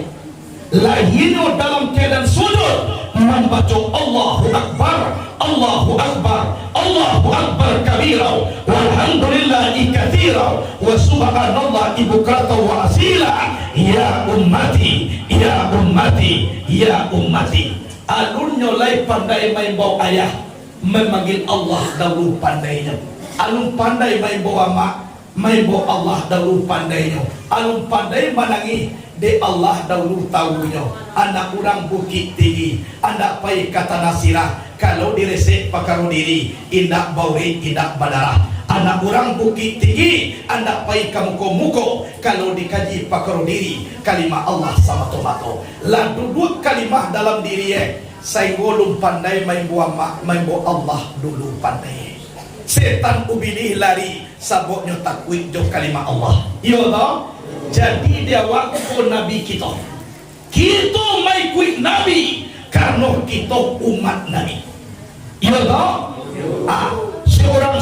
lahirnya dalam keadaan sujud membaca Allahu Akbar Allahu Akbar Allahu Akbar kabira walhamdulillahi katsira wa subhanallahi bukratan wa asila ya ummati ya ummati ya ummati alun nyolai pandai main bawa ayah memanggil Allah dahulu pandainya alun pandai main bawa mak main bawa Allah dahulu pandainya alun pandai manangi de Allah dahulu tahunya anak orang bukit tinggi anak pai kata nasirah kalau diresek pakaru diri indak bauri indak badarah anak orang bukit tinggi anak pai kamuko-muko kalau dikaji pakaru diri kalimah Allah sama tomato lah duduk kalimah dalam diri saya belum pandai main buah Allah dulu pandai setan ubini lari saboknya takwid jo kalimah Allah iya toh. Jadi dia waktu Nabi kita mai kuih Nabi karena kita umat Nabi iya toh seorang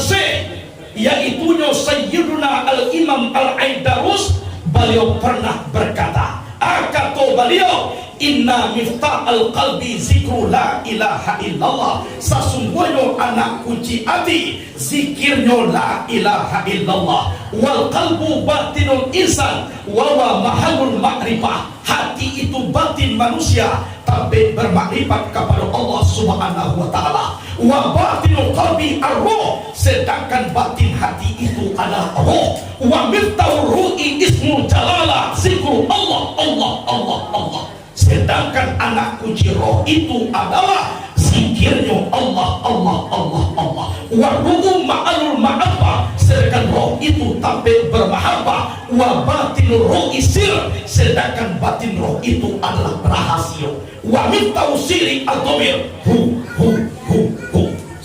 yaitunya Sayyiduna Al-Imam Al-Aidarus beliau pernah berkata kata beliau inna miftah al-qalbi zikru la ilaha illallah sesungguhnya anak kunci hati zikirnya la ilaha illallah wal qalbu batinul insan wa mahalul ma'rifah hati itu batin manusia tapi bermakrifat kepada Allah subhanahu wa ta'ala wa batinul qalbi ar-ruh sedangkan batin hati itu adalah roh wa miftahur ru'i ismul jalalah zikru Allah Allah Allah Allah sedangkan anak kunci roh itu adalah zikirnya Allah Allah Allah Allah wa ru'u ma'alul ma'afa sedangkan roh itu tampil bermahabbah wa batinul ru'i sir sedangkan batin roh itu adalah rahasia wa min tausiri al-dhamir hu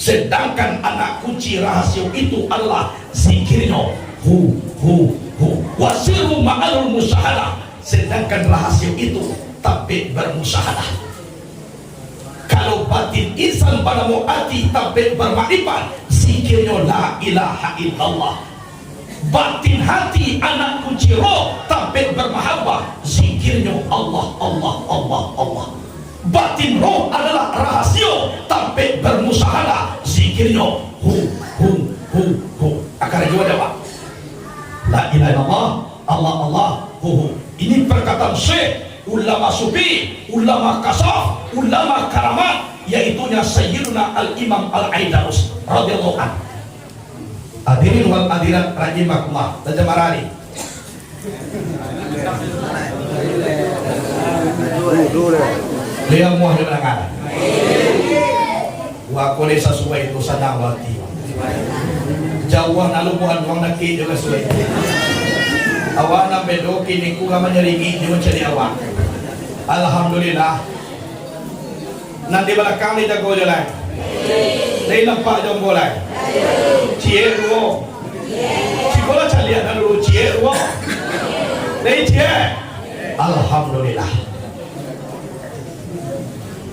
Sedangkan anak kunci rahasia itu adalah zikirnya wasiru ma'alul musyahadah. Sedangkan rahasia itu tapi bermusyahadah. Kalau batin insan pada mu'ati tapi bermakrifat, zikirnya la ilaha illallah. Batin hati anak kunci roh tapi bermahabbah, zikirnya Allah Allah Allah Allah. Batin roh adalah rahasia tapi bermusyahadah, zikirnya akar juga Pak. La ilaha illallah Allah Allah Ini perkataan syekh, ulama sufi, ulama kasaf, ulama karamat, yaitunya Sayyiduna Al-Imam Al-Aidarus radhiyallahu anhu. Hadirin wal hadirat rahimakumullah dan jamarani. Lihat muah di belakang. Wa kole sesuai itu sadawati. Jauh nalubuhan wang naki juga sesuai. Awana bedo kini ku kama nyerigi di mencari awak. Alhamdulillah. Nanti belakang ni jago jalan. Lain nampak jom boleh. Cie ruo. Cikola calian dulu cie ruo. Lain cie. Alhamdulillah.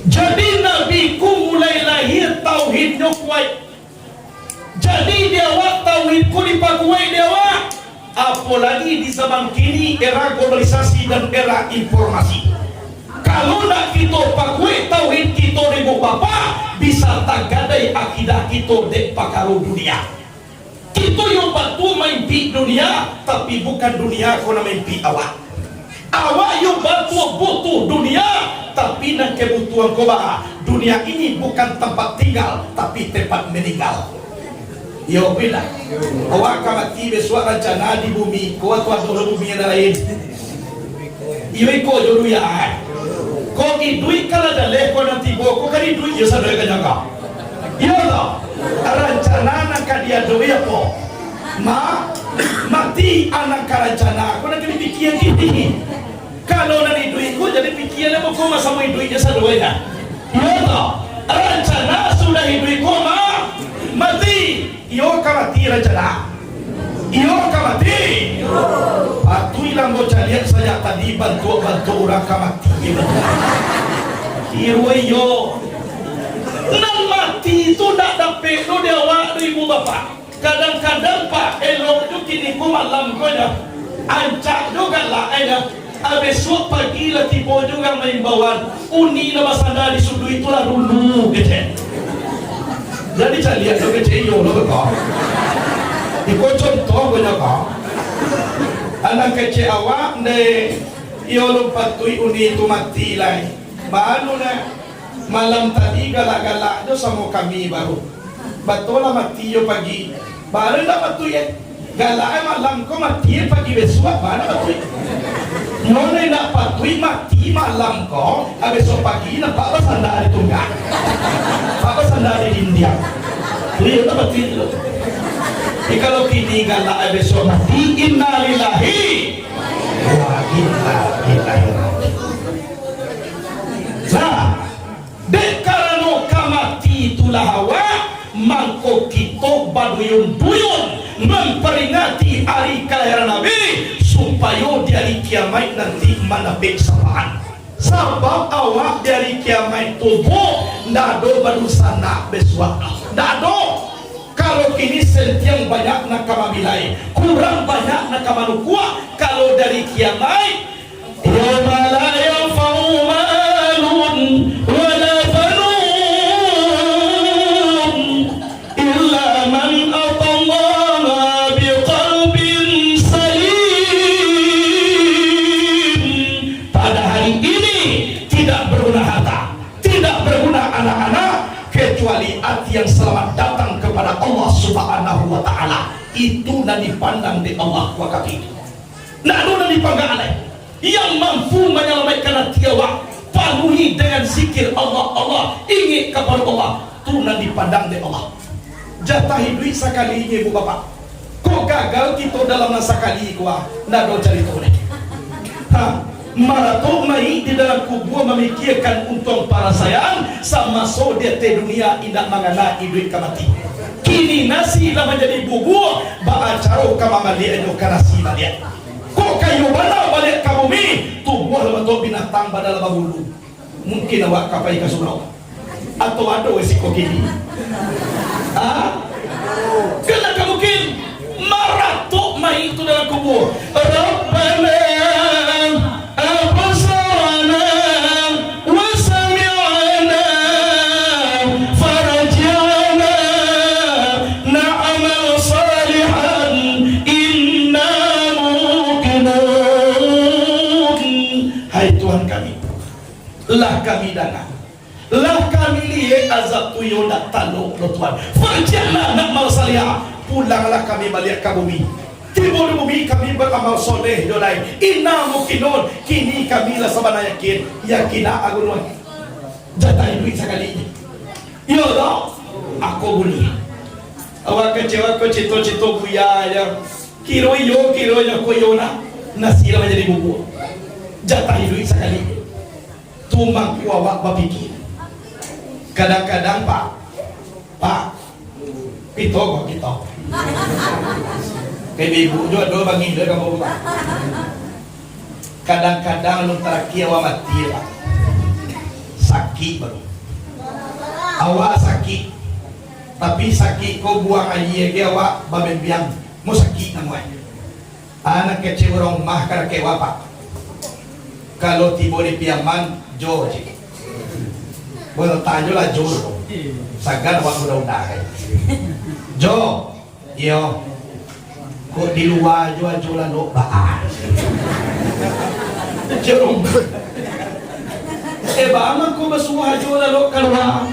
Jadi Nabi ku mulai lahir tauhidnya kuat. Jadi dia wak tauhid ku dipakuai dia wak. Apalagi di zaman kini era globalisasi dan era informasi. Kalau nak kita pakuai tauhid kita ribu bapa, bisa tagadai akidah kita dek pakaru dunia. Kita yang batu mimpi dunia, tapi bukan dunia kau nak mimpi awak. Awak yang batu butuh dunia, tapi nak kebutuhan kau bah. Dunia ini bukan tempat tinggal, tapi tempat meninggal. Yo bila awak kamati besok rencana di bumi, kau tuan dulu bumi yang lain. Iyo kau jodoh ya. Kau idui kalau ada lekor nanti kau kan idui ya sadar kejaga. Iya tak? Rencana nak dia doa apa? Mati anak rencana. Kau nak dipikir gini. Kalau nak idui kau jadi pikir apa kau masa mau idui ya sadar ya. Iya tak? Rencana sudah idui kau mati. Iyo kamati rencana. Iyo kamati. Atu ilang bocah lihat saja tadi bantu orang kamati. Iyo nan mati itu tak dapat lo dia waktu ibu bapa. Kadang-kadang Pak elok tu kini ku malam kau dah ancak juga lah ada. Besok pagi lah tiba juga main bawaan. Uni nama sana di sudu itulah dulu gitu. Jadi saya lihat lo kecil yo lo kau. Ikut contoh kau kau. Anak kecil awak ne yo lo patui uni itu mati lah. Baru na malam tadi galak-galak do sama kami baru. Betul lah mati yo pagi. Baru dah patui ya. Galak malam kau mati pagi besok baru patui. Nona nak patui mati malam kau, besok pagi nampak apa sandal itu enggak? Apa sandal di India? Lihat apa itu? Kalau kini galak besok mati, innalillahi wa inna ilaihi raji'un. Nah, dekarano kamati itulah hawa mangko kita baduyun-duyun memperingati hari kelahiran Nabi supaya dari kiamat nanti menepik sapaan. Sebab awak dari kiamat tubuh ndak ada berusana besok. Ndak ada. Kalau kini sentiang banyak nak kamabilai, kurang banyak nak kamanukua. Kalau dari kiamat yauma la yanfa'u malun wala banun illa man atallaha biqalbin salim. Pada hari ini tidak berguna harta, tidak berguna anak-anak, kecuali hati yang selamat datang kepada Allah Subhanahu wa taala. Itu nan dipandang di Allah wakati. Nah, nan dipandang oleh yang mampu menyelamatkan hati awak, penuhi dengan zikir Allah, Allah, ingat kepada Allah. Itu nan dipandang di Allah. Jatah hidup sekali ini ibu bapak. Kok gagal kita dalam sekali kuah, ndak do cari tu ni. Marato mai di dalam kubur memikirkan untung para sayang sama so dia te dunia indak mangana duit kamati. Kini nasi lah menjadi bubur ba acaro kama malia yo karasi malia. Kok kayu bana balik ka bumi tubuh lebato binatang badal babulu. Mungkin awak kapai ka surau. Atau ada resiko kini. Kena mungkin marato mai itu dalam kubur. Rabbana absarna wa sami'na faraj'na na'mal salihan inna muqinun. Hai Tuhan kami, lah kami dengar, lah kami lihat azab tuyul nak talo lo Tuhan. Farjana na'mal salihan, pulanglah kami balik ke bumi. Timur bumi kami beramal soleh dolai. Inna muqinun, kini kami lah sabana yakin agun wan. Jatai duit sekali. Ya Allah, aku boleh. Awak kecewa ko cito-cito buya ya. Kiro yo ko yo na. Nasi lah menjadi bubur. Jatai duit sekali. Tumang awak berpikir. Kadang-kadang Pak, pito kok kita. Kayak ibu juga dua bagi dia kamu Pak. Kadang-kadang lu terakhir awak mati Pak. Sakit baru. Awak sakit. Tapi sakit kau buang air dia awak babembiang. Mau sakit namuai. Anak kecil orang mah kada kewa Pak. Kalau tiba di piaman jo cik. Boleh tanya lah jo. Sagan awak udah Jo, iyo. Kok di luar jual-jualan lo baan. Jerung. Bama ko basuha jualan lo keluar.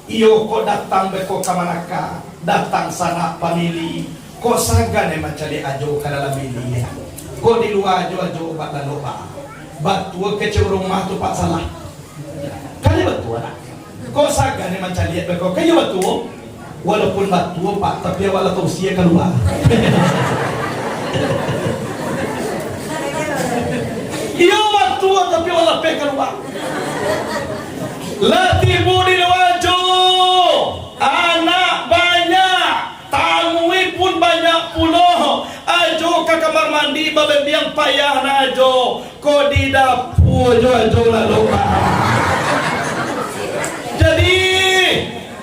Iyo kok datang beko kamanaka, datang sana pamili. Kok sagan mencari ajo ke dalam mili. Kok di luar jual-jual batan lo baan. Batu kecil rumah tu Pak salah. Kali betul nak. Kok sagan mencari beko kayu betul. Walaupun batu Pak, tapi awak tahu usia keluar. Iya batu tapi awak keluar. Latibu di waju, anak banyak, tamu pun banyak puluh. Ajo ke kamar mandi, babembiang payah najo. Kau di dapur ajo lalu Pak. Jadi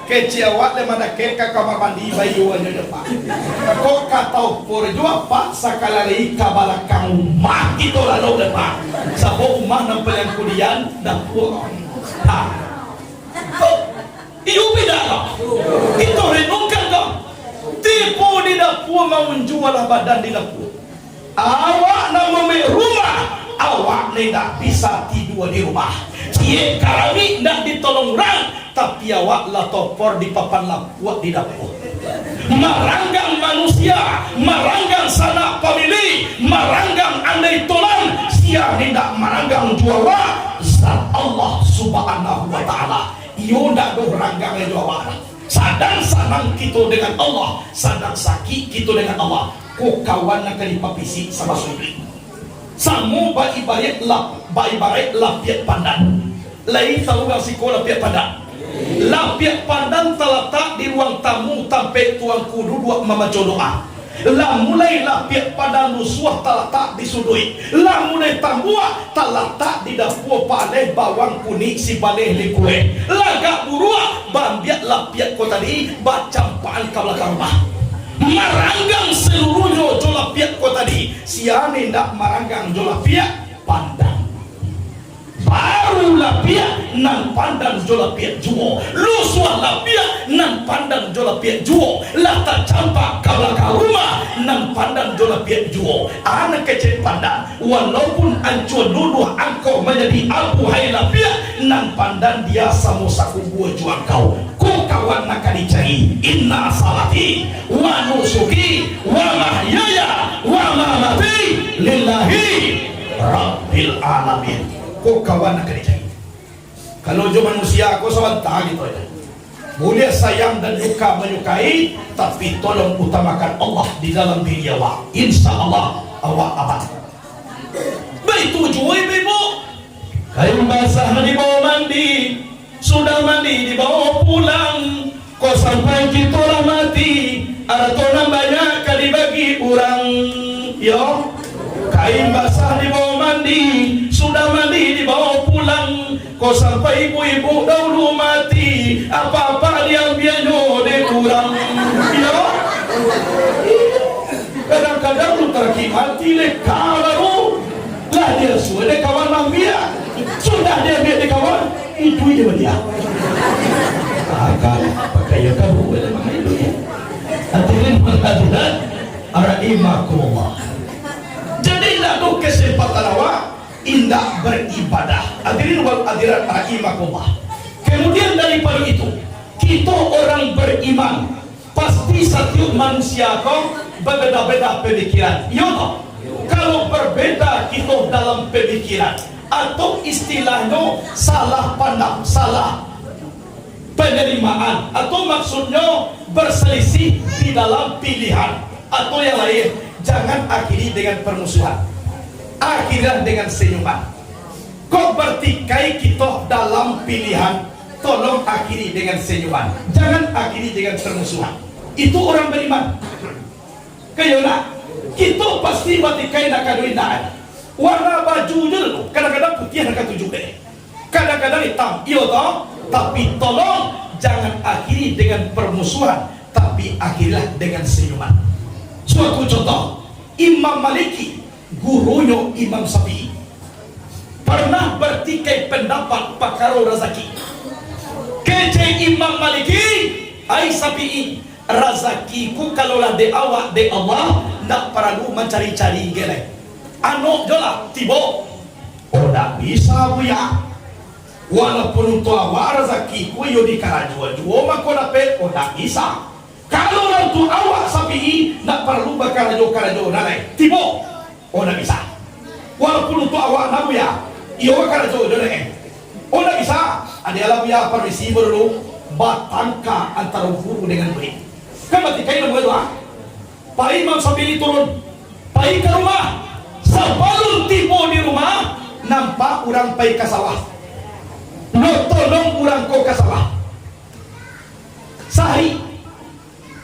kecewa le mana ke kamar mandi bayu aja depan. Kok katau por jua Pak sakalari ka balakang rumah itu lalu depan. Sabo rumah nampel yang kulian dapur. Iyo beda kah? Itu renungkan kah? Tipu di dapur mau menjual badan di dapur. Awak nak membeli rumah, awak tidak bisa tidur di rumah. Cie kami nak ditolong orang, tapi awak lah topor di papan lapuak di dapur. Maranggang manusia, maranggang sanak pemilih, maranggang andai tolong, sia tidak maranggang juara. Zat Allah subhanahu wa ta'ala. Iyo nak beranggang juara. Sadang sanang kita dengan Allah, sadang sakit kita dengan Allah. Kau kawan nak dipapisi sama suri. Samu ibarat lapiat pandan. Lain tahu yang sekolah lapiat pandan. Lapiat pandan terletak di ruang tamu sampai tuan kudu dua membaca doa. Lah mulai lapiat pandan musuh terletak di sudut. Lah mulai tambua terletak di dapur paleh bawang kuning si paleh likue. Lagak burua bambiat lapiat kau tadi bacampaan kau belakang rumah. Maranggang seluruhnya jolapiat kau tadi. Siane ndak maranggang jolapiat pandang. Baru lapiat nan pandang jolapiat juo. Luswa lapiat nan pandang jolapiat juo. Lata campak ke belakang rumah nan pandang jolapiat juo. Anak kecil pandang. Walaupun ancur nuduh engkau menjadi abu hai lapiat nan pandang dia sama saku buah juang kau. Kawan nak dicari. Inna salati wa nusuki wa mahyaya wa mamati lillahi rabbil alamin. Kau kawan nak dicari. Kalau jo manusia kau sawanta gitu aja. Boleh sayang dan suka menyukai, tapi tolong utamakan Allah di dalam diri awak. Insya Allah awak abad. Baik tujuh ibu. Kain basah dibawa mandi, sudah mandi dibawa pulang. Kau sampai kita lah mati, atau banyak kali bagi orang. Yo, kain basah dibawa mandi, sudah mandi dibawa pulang. Kau sampai ibu-ibu dahulu mati, apa-apa diambilnya oleh kurang. Yo, kadang-kadang lu terkimati leka baru lah dia sudah kawan mambia. Sudah dia biar dia kawan, itu dia. Agak pakai kamu dalam hidup ya. Hadirin hadirat, rahimakumullah. Jadi lalu kesempatan awak indah beribadah. Hadirin wal hadirat rahimakumullah. Kemudian daripada itu, kita orang beriman pasti setiap manusia kau berbeda-beda pemikiran. Ya toh? Kalau berbeda kita dalam pemikiran atau istilahnya salah pandang, salah penerimaan, atau maksudnya berselisih di dalam pilihan atau yang lain, jangan akhiri dengan permusuhan, akhirnya dengan senyuman. Kok bertikai kita dalam pilihan, tolong akhiri dengan senyuman, jangan akhiri dengan permusuhan. Itu orang beriman. Kayaknya kita pasti bertikai nak kaduinaan. Warna baju dulu, kadang-kadang putih nak tujuh deh, kadang-kadang hitam, iya toh. Tapi tolong jangan akhiri dengan permusuhan, tapi akhirlah dengan senyuman. Suatu contoh, Imam Maliki, gurunya Imam Syafi'i, pernah bertikai pendapat pakar rezeki. Kece Imam Maliki, ai Syafi'i, rezekiku kalaulah de awak de Allah, nak perlu mencari-cari gelek. Anu jola tibo, oh tak bisa buya. Walaupun untuk awak rezekiku yo di karajual-jual maka dapat, oh tak bisa. Kalau untuk awak Syafi'i nak perlu bakal karajual nalai tibo, oh tak bisa. Walaupun untuk awak nak buya, iyo karajual nalai, oh tak bisa. Adalah buya permisi dulu, batangka antara guru dengan murid. Kan berarti kain nomor dua. Pak Imam Syafi'i turun, pergi ke rumah. Sebelum tiba di rumah, nampak orang pergi ke sawah. No tolong orang kau ke sawah. Sehari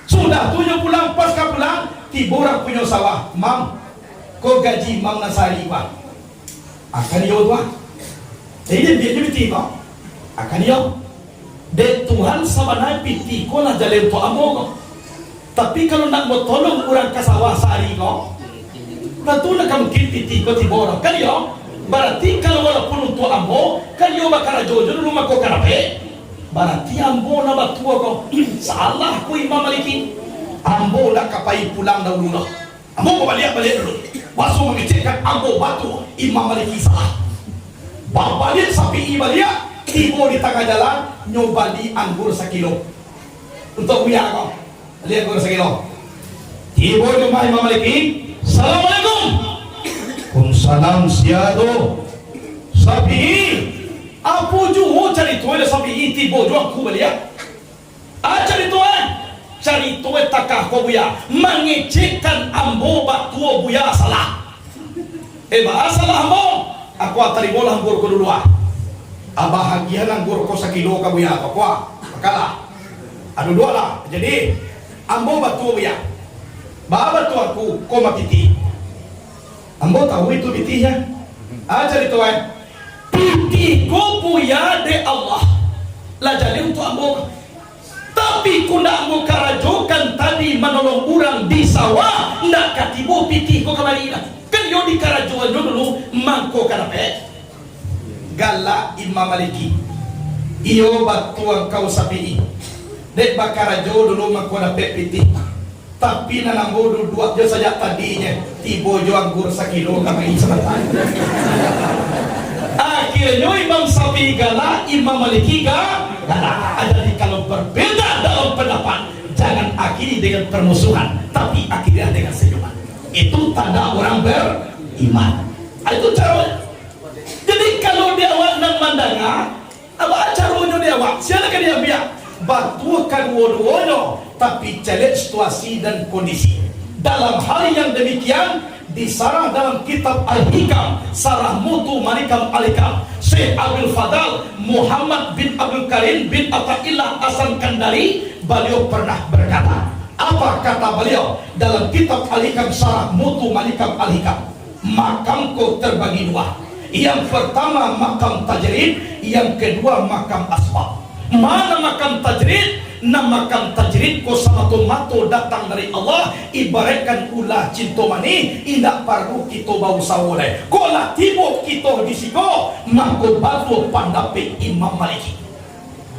sudah 7 bulan pasca pulang, tiba orang punya sawah. Mam, kau gaji mam nasari pak. Akan dia tuan. Jadi dia jadi tiba. Akan dia. De Tuhan sebenarnya piti kau nak jalan tu amo. Tapi kalau nak mau tolong orang ke sawah sehari kau, tentu nak mungkin piti kau tiba orang. Kan dia. Berarti kalau walaupun untuk ambo kan yo bakal jojo rumah kau karape. Berarti ambo na batua kau salah ku Imam Maliki. Ambo nak kapai pulang dahulu lah. Ambo balik dulu. Masuk mengecekkan ambo batu Imam Maliki salah. Balik Syafi'i balik tiba di tengah jalan nyoba di anggur sekilo. Untuk buya kau. Lihat anggur sekilo. Tiba di rumah Imam Maliki. Assalamualaikum. Salam siado Syafi'i, apa juhu cari tuan Syafi'i tiba jual aku balik. Cari tuan, cari tuan takah kau buya, mengecekkan ambo batu buya salah. Salah ambo, aku atari bola anggur ko dulu. Bahagian anggur ko sekilo ka buya aku makalah. Adu dua lah. Jadi ambo batu buya, batu aku ko makiti. Ambo tahu itu pitihnya. Cari tuan. Pitihku punya de Allah. Lah jadi untuk ambo. Tapi ku nak ambo karajokan tadi menolong orang di sawah. Nak katibu pitihku kembali. Kan yo di karajokan dulu mangko karape. Galak Imam Maliki. Iyo batuang kau Syafi'i. Dek bakarajo dulu mangko dapat pitih. Tapi nanambo dua je saja tadinya tibo jo anggur sekilo kami sebentar. Akhirnya Imam Syafi'i galak, Imam Maliki galak. Jadi kalau berbeda dalam pendapat, jangan akhiri dengan permusuhan, tapi akhirnya dengan senyuman. Itu tanda orang beriman. Itu cara. Jadi kalau dia awak nak mandanga, apa caranya dia awak? Silakan dia biar. Batukan dua-duanya, tapi cek situasi dan kondisi. Dalam hal yang demikian disarah dalam kitab Al-Hikam Sarah Mutu Manikam Al-Hikam Syekh Abdul Fadal Muhammad bin Abdul Karim bin Ata'illah Hasan Kandari. Beliau pernah berkata, apa kata beliau dalam kitab Al-Hikam Sarah Mutu Manikam Al-Hikam? Makamku terbagi dua. Yang pertama makam tajrid, yang kedua makam asbab. Mana makam tajrid? Nah, makam tajrid ko sama tomato datang dari Allah, ibaratkan ulah cinta mani, tidak perlu kita bau sawole. Kola tibo kita disiko, mako batu pandape Imam Maliki.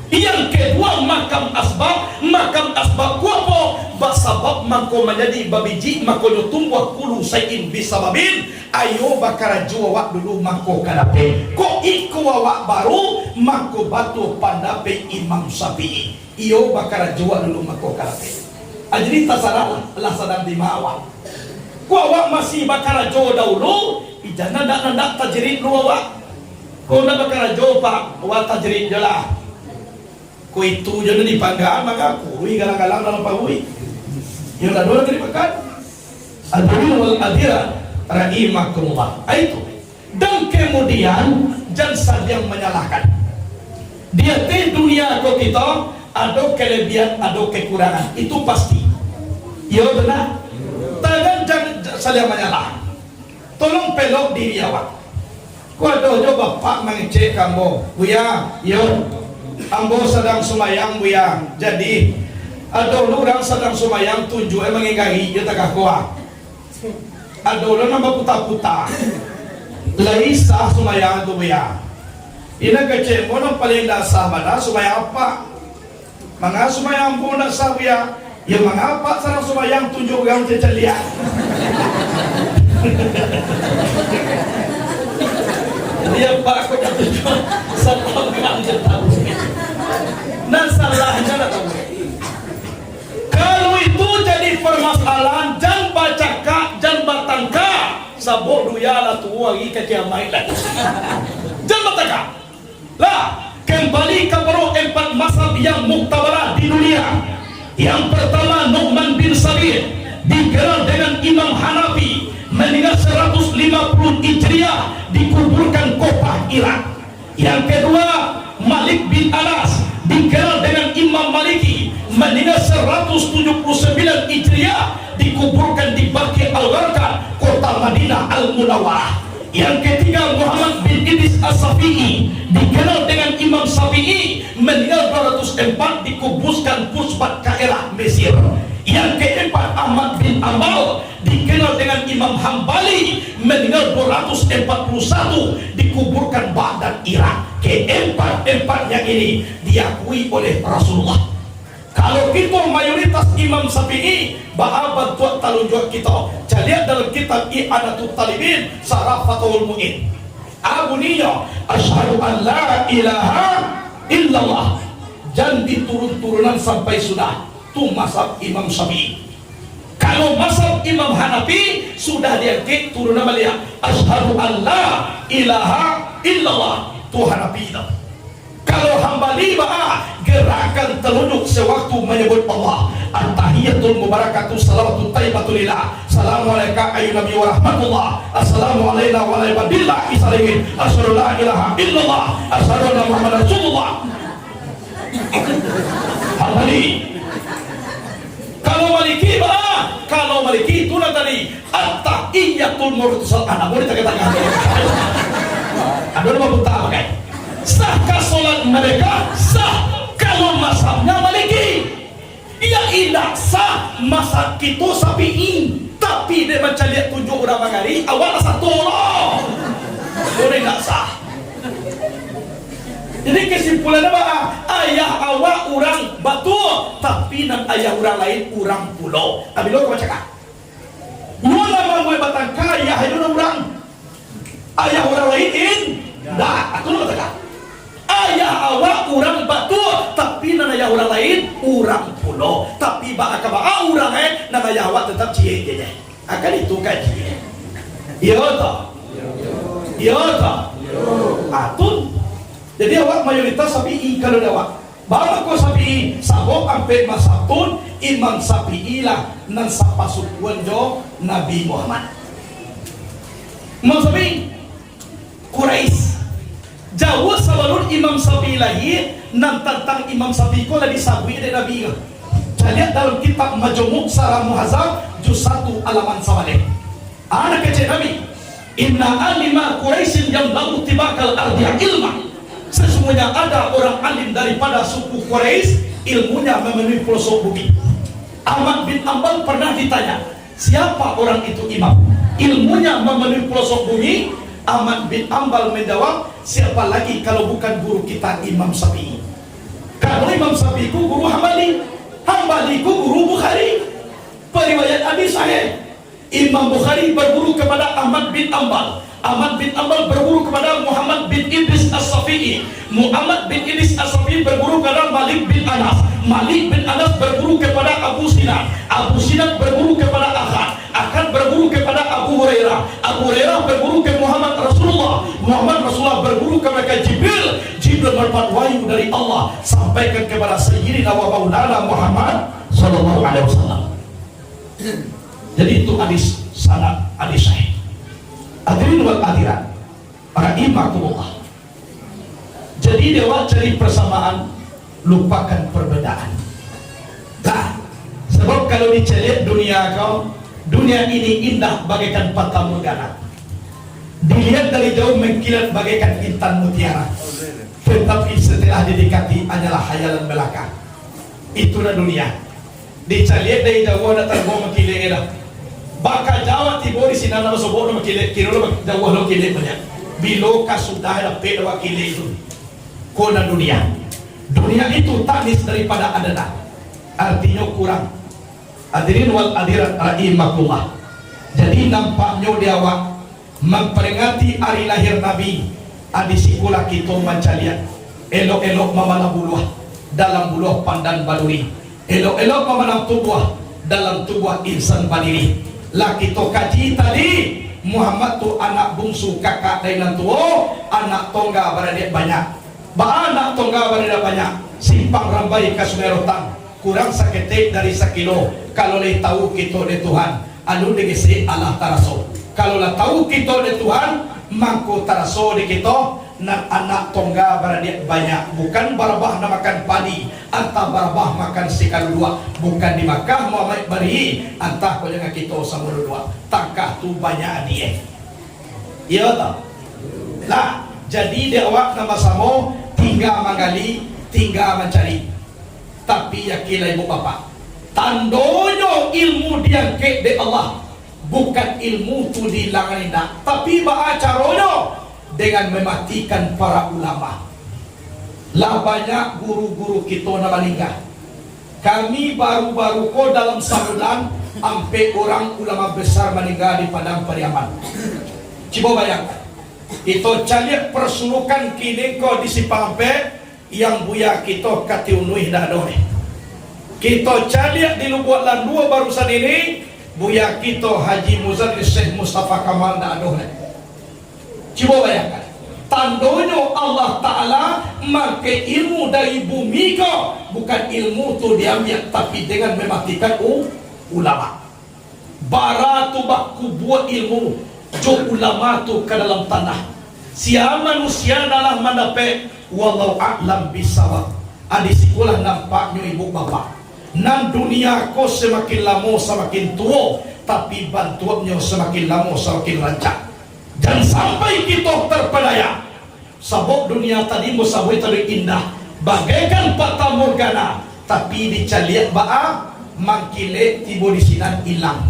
Yang kedua makam asbab kuapo basabab mako menjadi babiji mako tumbuh kulu sayin bisababin ayo bakara jua dulu mako kadape ko iku wak baru mako batu pandape Imam Syafi'i iyo bakara jua dulu mako kadape ajri tasara lah sadang dimawa ko awak masih bakara jua dahulu ijana ndak tajrid lu awak ko ndak bakara jua pak wa tajrid jelah ko itu jadi dipanggaan maka kui galang-galang dalam pagui yang kedua tadi pekan al-Bani wal Adira rahimakumullah itu. Dan kemudian jangan yang menyalahkan dia di dunia kok kita ada kelebihan ada kekurangan itu pasti ya benar jangan saling menyalah tolong pelok diri awak ku ada bapak mengecek kamu buya yo ambo sedang sumayang buya jadi ada orang sedang sumayang tunjuk mengingahi dia tak kuat ada orang nama puta-puta lagi sah sumayang tu buya ina kecek mono paling dasar mana sumayang apa mga sumayang pun nak sah buya ya mengapa sedang sumayang tunjuk orang cecelia dia pak aku tunjuk sebab orang tahu dan salahnya nak tahu. Kalau itu jadi permasalahan jangan baca kak, jangan batangka sabok duya lah tua lagi kekiamai lah. Jangan batangka lah kembali ke empat mazhab yang muktabarah di dunia. Yang pertama Nu'man bin Sabit dikenal dengan Imam Hanafi meninggal 150 Hijriah dikuburkan Kufah Irak. Yang kedua Malik bin Anas dikenal dengan Imam Maliki meninggal 179 Hijriah dikuburkan di Baqi Al-Gharqad kota Madinah Al-Munawwarah. Yang ketiga Muhammad bin Idris As-Syafi'i dikenal dengan Imam Syafi'i meninggal 204 dikuburkan Pusbat Kairah Mesir. Yang keempat Ahmad bin Ambal dikenal dengan Imam Hambali meninggal 241 dikuburkan Baghdad Irak. Keempat yang ini diakui oleh Rasulullah. Kalau kita mayoritas Imam Syafi'i ba'abad tuat talunjuk kita lihat dalam kitab I'anatul Talibin Sarah Fathul Mu'in abuniya asyhadu an la ilaha illallah dan diturun-turunan sampai sudah itu mazhab Imam Syafi'i. Kalau mazhab Imam Hanafi sudah diangkat turunan beliau asyhadu an la ilaha illallah itu Hanafi. Kalau Hambali gerakan telunjuk sewaktu menyebut Allah at-tahiyatul mubarakatuh salawatut thayyibatulillah assalamualaikum ayyuhan nabi wa rahmatullah assalamualaikum wa rahmatullahi isalimin asyhadu la ilaha illallah asyhadu anna muhammadar rasulullah. Hambali. Kalau Maliki itu tadi at-tahiyatul murtasal anak boleh tak katakan ada nama buta pakai sahkah solat mereka sah. Kalau mazhabnya Maliki ia tidak sah mazhab kita Syafi'i tapi dia macam lihat tunjuk orang mangari awal satu loh boleh tak sah. Jadi kesimpulannya apa? Ayah awak orang batu tapi nan ayah orang lain orang pulau. Abi lo kau cakap mula mangwe batang kaya ayah orang ayah orang lain dah aku lo cakap ayah awak orang batu tapi nan ayah orang lain orang pulau tapi bak orang nan ayah awak tetap cie je akan itu kaji iya tak atun. Jadi awak mayoritas Syafi'i kalau awak baru kau Syafi'i sabok ampe masapun Imam Syafi'i lah nan sapasukuan jo Nabi Muhammad Imam Syafi'i Quraisy. Jauh sebelum Imam Syafi'i lahir, nan tentang Imam Syafi'i ko lagi sabui dari Nabi. Saya lihat dalam kitab Majmu' Sarah Muhazzab juz 1 halaman 9. Anak kecil Nabi, inna alima Quraisyin yamlau tibakal ardi ilma. Sesungguhnya ada orang alim daripada suku Quraisy, ilmunya memenuhi pelosok bumi. Ahmad bin Ambal pernah ditanya, siapa orang itu imam? Ilmunya memenuhi pelosok bumi. Ahmad bin Ambal menjawab, siapa lagi kalau bukan guru kita Imam Syafi'i? Kalau Imam Syafi'i ku guru Hambali, Hambali ku guru Bukhari. Periwayat hadis sahih, Imam Bukhari berguru kepada Ahmad bin Ambal, Ahmad bin Ambal berguru kepada Muhammad bin Idris As-Syafi'i, Muhammad bin Idris As-Syafi'i berguru kepada Malik bin Anas, Malik bin Anas berguru kepada Abu Sinan, Abu Sinan berguru kepada Ahad berguru kepada Abu Hurairah, Abu Hurairah berguru ke Muhammad Rasulullah, Muhammad Rasulullah berguru kepada Jibril, Jibril mendapat wahyu dari Allah sampaikan kepada Sayyidina wa Maulana Muhammad sallallahu alaihi wasallam. Jadi itu hadis sanad, hadis sahih. Hadirin wal hadirat, rahimakumullah. Jadi dewa cari persamaan, lupakan perbedaan. Nah, sebab kalau diceliat dunia kau, dunia ini indah bagaikan fata morgana. Dilihat dari jauh mengkilat bagaikan intan mutiara. Tetapi setelah didekati hanyalah hayalan belaka. Itulah dunia. Diceliat dari jauh datang gua mengkilat edah. Baka Jawa Timur di sini nama sobor nama kilet kilo jauh lo kilet banyak. Biloka sudah ada pedawa kilet itu. Kona dunia. Dunia itu tanis daripada adana. Artinya kurang. Hadirin wal hadirat rahimakumullah. Jadi nampaknya dia memperingati hari lahir Nabi. Adi sikula kita mencalian. Elok-elok memanah buluh dalam buluh pandan baduri. Elok-elok memanah tubuh dalam tubuh insan badiri. Lah kita kaji tadi Muhammad tu anak bungsu kakak dengan tua, anak tongga beradik banyak. Anak tongga beradik banyak. Simpang rambai ke Sungai Rotan kurang saketek dari 1 kilo. Kalau le tahu kita de Tuhan, anu degese Allah taraso. Kalau lah tahu kita de Tuhan, mangko taraso de kita. Nan anak tongga beradik banyak, bukan barabah na makan padi, antah barabah makan sikalu dua, bukan di Makkah Muhammad beri, antah ko jangan kita sama dua, tangkah tu banyak dia. Iya tak? Lah, jadi dia awak nama samo tinggal menggali, tinggal mencari. Tapi yakinlah ibu bapa, tandonyo ilmu dia ke de Allah, bukan ilmu tu dilangan indah, tapi baca caronyo dengan mematikan para ulama. Lah banyak guru-guru kita nama lingga. Kami baru-baru ko dalam sebulan sampai orang ulama besar meninggal di Padang Pariaman. Coba bayangkan. Itu caliak persulukan kini ko di Sipampe yang buya kita katiunuih dah doi. Kita caliak di Lubuat Landua barusan ini buya kita Haji Muzadzir Syekh Mustafa Kamal dah doi. Coba bayangkan, tandonyo Allah Ta'ala make ilmu dari bumi kau, bukan ilmu tu diambil, tapi dengan mematikan ulama. Bara tu baku buat ilmu, jo ulama tu ke dalam tanah. Sia manusia dalam mendapat, wallahu a'lam bisawab. Adik sekolah nampaknya ibu bapa. Nan dunia kau semakin lama semakin tua, tapi bantuannya semakin lama semakin rancak. Dan sampai kita terpedaya. Sebab dunia tadi musawai tadi indah, bagaikan fata morgana, tapi dicaliat ba'a mangkile tibo di sinan hilang.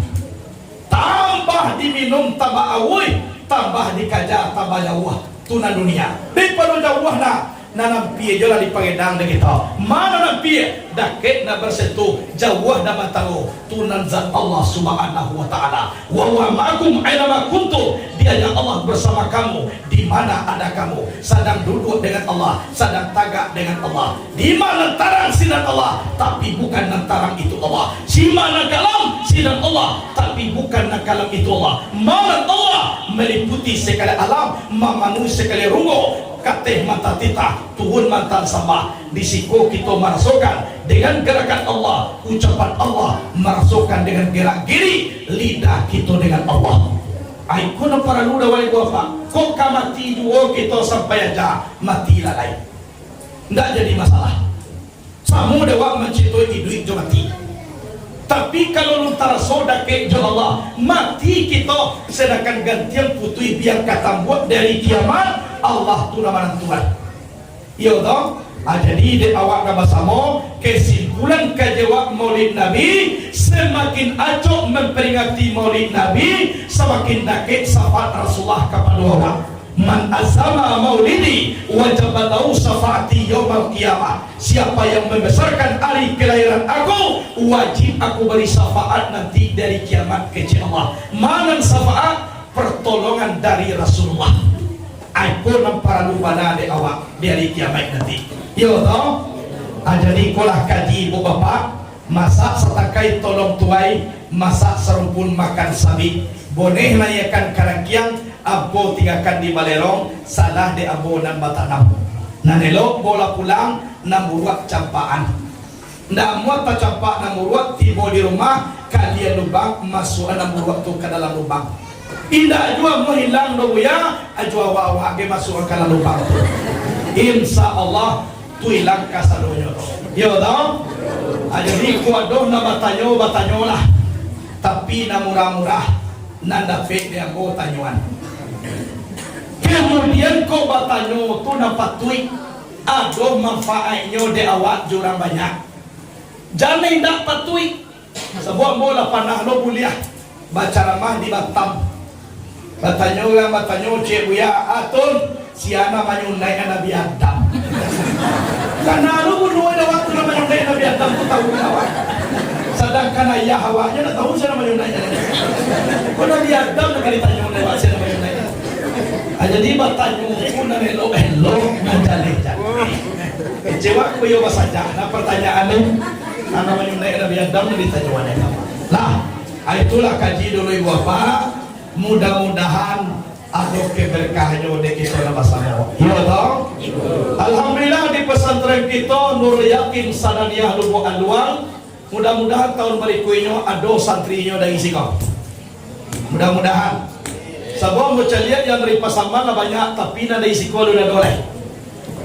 Tambah diminum tambah awui, tambah dikajar tambah jauh. Tuna dunia. Daripada jauh nanam pie jola di pagedang de kita. Mana nam pie daket na bersentuh jauh na mataru tunan zat Allah Subhanahu wa taala. Wa huwa ma'akum aina ma kuntum. Dianya Allah bersama kamu di mana ada kamu. Sedang duduk dengan Allah, sedang tagak dengan Allah. Di mana tarang sinar Allah, tapi bukan nantarang itu Allah. Si mana kalam sinar Allah, tapi bukan kalam itu Allah. Mana Allah meliputi segala alam, memenuhi segala rungo. Kateh mata tita, tuhun mantan sama. Disiko kita merasukan dengan gerakan Allah, ucapan Allah, merasukan dengan gerak giri lidah kita dengan Allah. Ay ko na para luda wali ko pa. Kok ka mati duo kita sampai aja mati lalai. Nggak jadi masalah. Samu dewa mencitoi duit jo mati. Tapi kalau lu tarasoda ke jo Allah mati kita sedangkan gantian putui biar kata buat dari kiamat Allah tu nama Tuhan. Iya dong. Jadi di awak nama samo kesimpulan kejawab Maulid Nabi semakin acok memperingati Maulid Nabi semakin dakik syafaat Rasulullah kepada orang. Man azama maulidi wajib lahu syafaati yaumil qiyamah. Siapa yang membesarkan hari kelahiran aku wajib aku beri syafaat nanti dari kiamat ke Allah. Mana syafaat? Pertolongan dari Rasulullah. Aku nampak lubana de awak dari kiamat nanti. Yo toh, jadi kolah kaji ibu bapak, masak setakai tolong tuai, masak serumpun makan sabi, boneh layakan karangkiang, abo tinggalkan di balerong, salah de abo nan batanam. Nanelo bola pulang, namuruak campaan. Namuat tak campak namuruak tiba di rumah, kalian lubang masuk namuruak tu ke dalam lubang. Indah jua mau hilang dulu ya, ajua wawa ke masuk ke dalam lubang. Insya Allah tu hilang kasadonya. Yo dong. Jadi kuadoh nama tanyo lah. Tapi na murah-murah nanda fake dia go tanyuan. Kemudian ko batanyo tu na patui adoh manfaatnya de awak jurang banyak. Jangan ndak patui. Sebuah bola panah lo buliah. Baca ramah di Batam. Batanyo cek buya atun siana manyundai Nabi Adam. Karena lu berdua ada waktu namanya Nabi Adam tu tahu awak. Sedangkan ayah awaknya tak tahu siapa namanya. Kau Nabi Adam nak ditanya lewat siapa namanya. Jadi bertanya pun nak elok menjalih. Kecewa aku yo saja. Nah pertanyaan ni, namanya Nabi Adam nak ditanya mana? Lah, itulah kaji dulu ibu bapa. Mudah-mudahan ada keberkahannya di kita bersama. Ya toh? Alhamdulillah di pesantren kita Nur Yakin Sanadiyah Lubu Anwar. Mudah-mudahan tahun berikutnya ada santrinya dari Sikau. Mudah-mudahan. Sebab macam lihat yang dari Pasaman banyak tapi dari Sikau sudah boleh.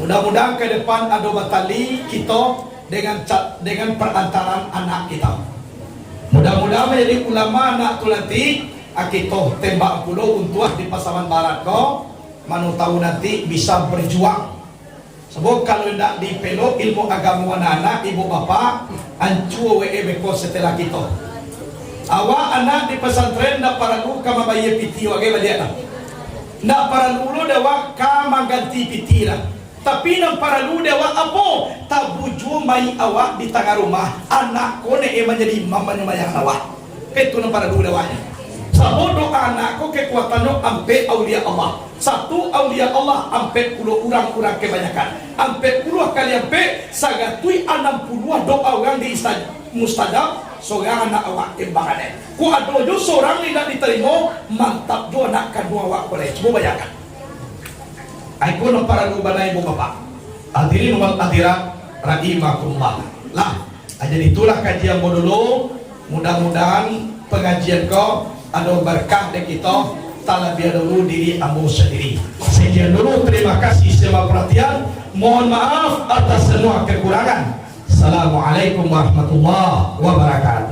Mudah-mudahan ke depan ada batali kita dengan perantaran anak kita. Mudah-mudahan menjadi ulama anak tu nanti akitoh tembak pulau untuk di Pasaman Barat ko manu tahu nanti bisa berjuang. Sebab kalau tidak dipelok ilmu agama anak ibu bapa ancu beko setelah kita. Awak anak di pesantren nak paralu kama bayi piti wage baliak lah. Nak paralu dewa kama ganti piti lah. Tapi nak paralu dewa apa? Tabuju mai awak di tengah rumah anak ko ne menjadi mamanya mayang awak. Itu nak paralu dewanya. Sama doa anakku kekuatannya ampe aulia Allah. Satu aulia Allah ampe 10 orang kebanyakan. Ampe 10 kali ampe sagatui 60 doa orang di mustajab. Seorang anak awak imbangannya. Ku ada jo seorang tidak diterima mantap jo anak kedua awak boleh. Coba bayangkan. Aku nak para lubana ibu bapak. Hadirin wal hadirat rahimakumullah. Lah, jadi itulah kajian dulu. Mudah-mudahan pengajian kau ada berkah di kita terlebih dahulu diri ambo sendiri. Sekian dulu, terima kasih semua perhatian. Mohon maaf atas semua kekurangan. Assalamualaikum warahmatullahi wabarakatuh.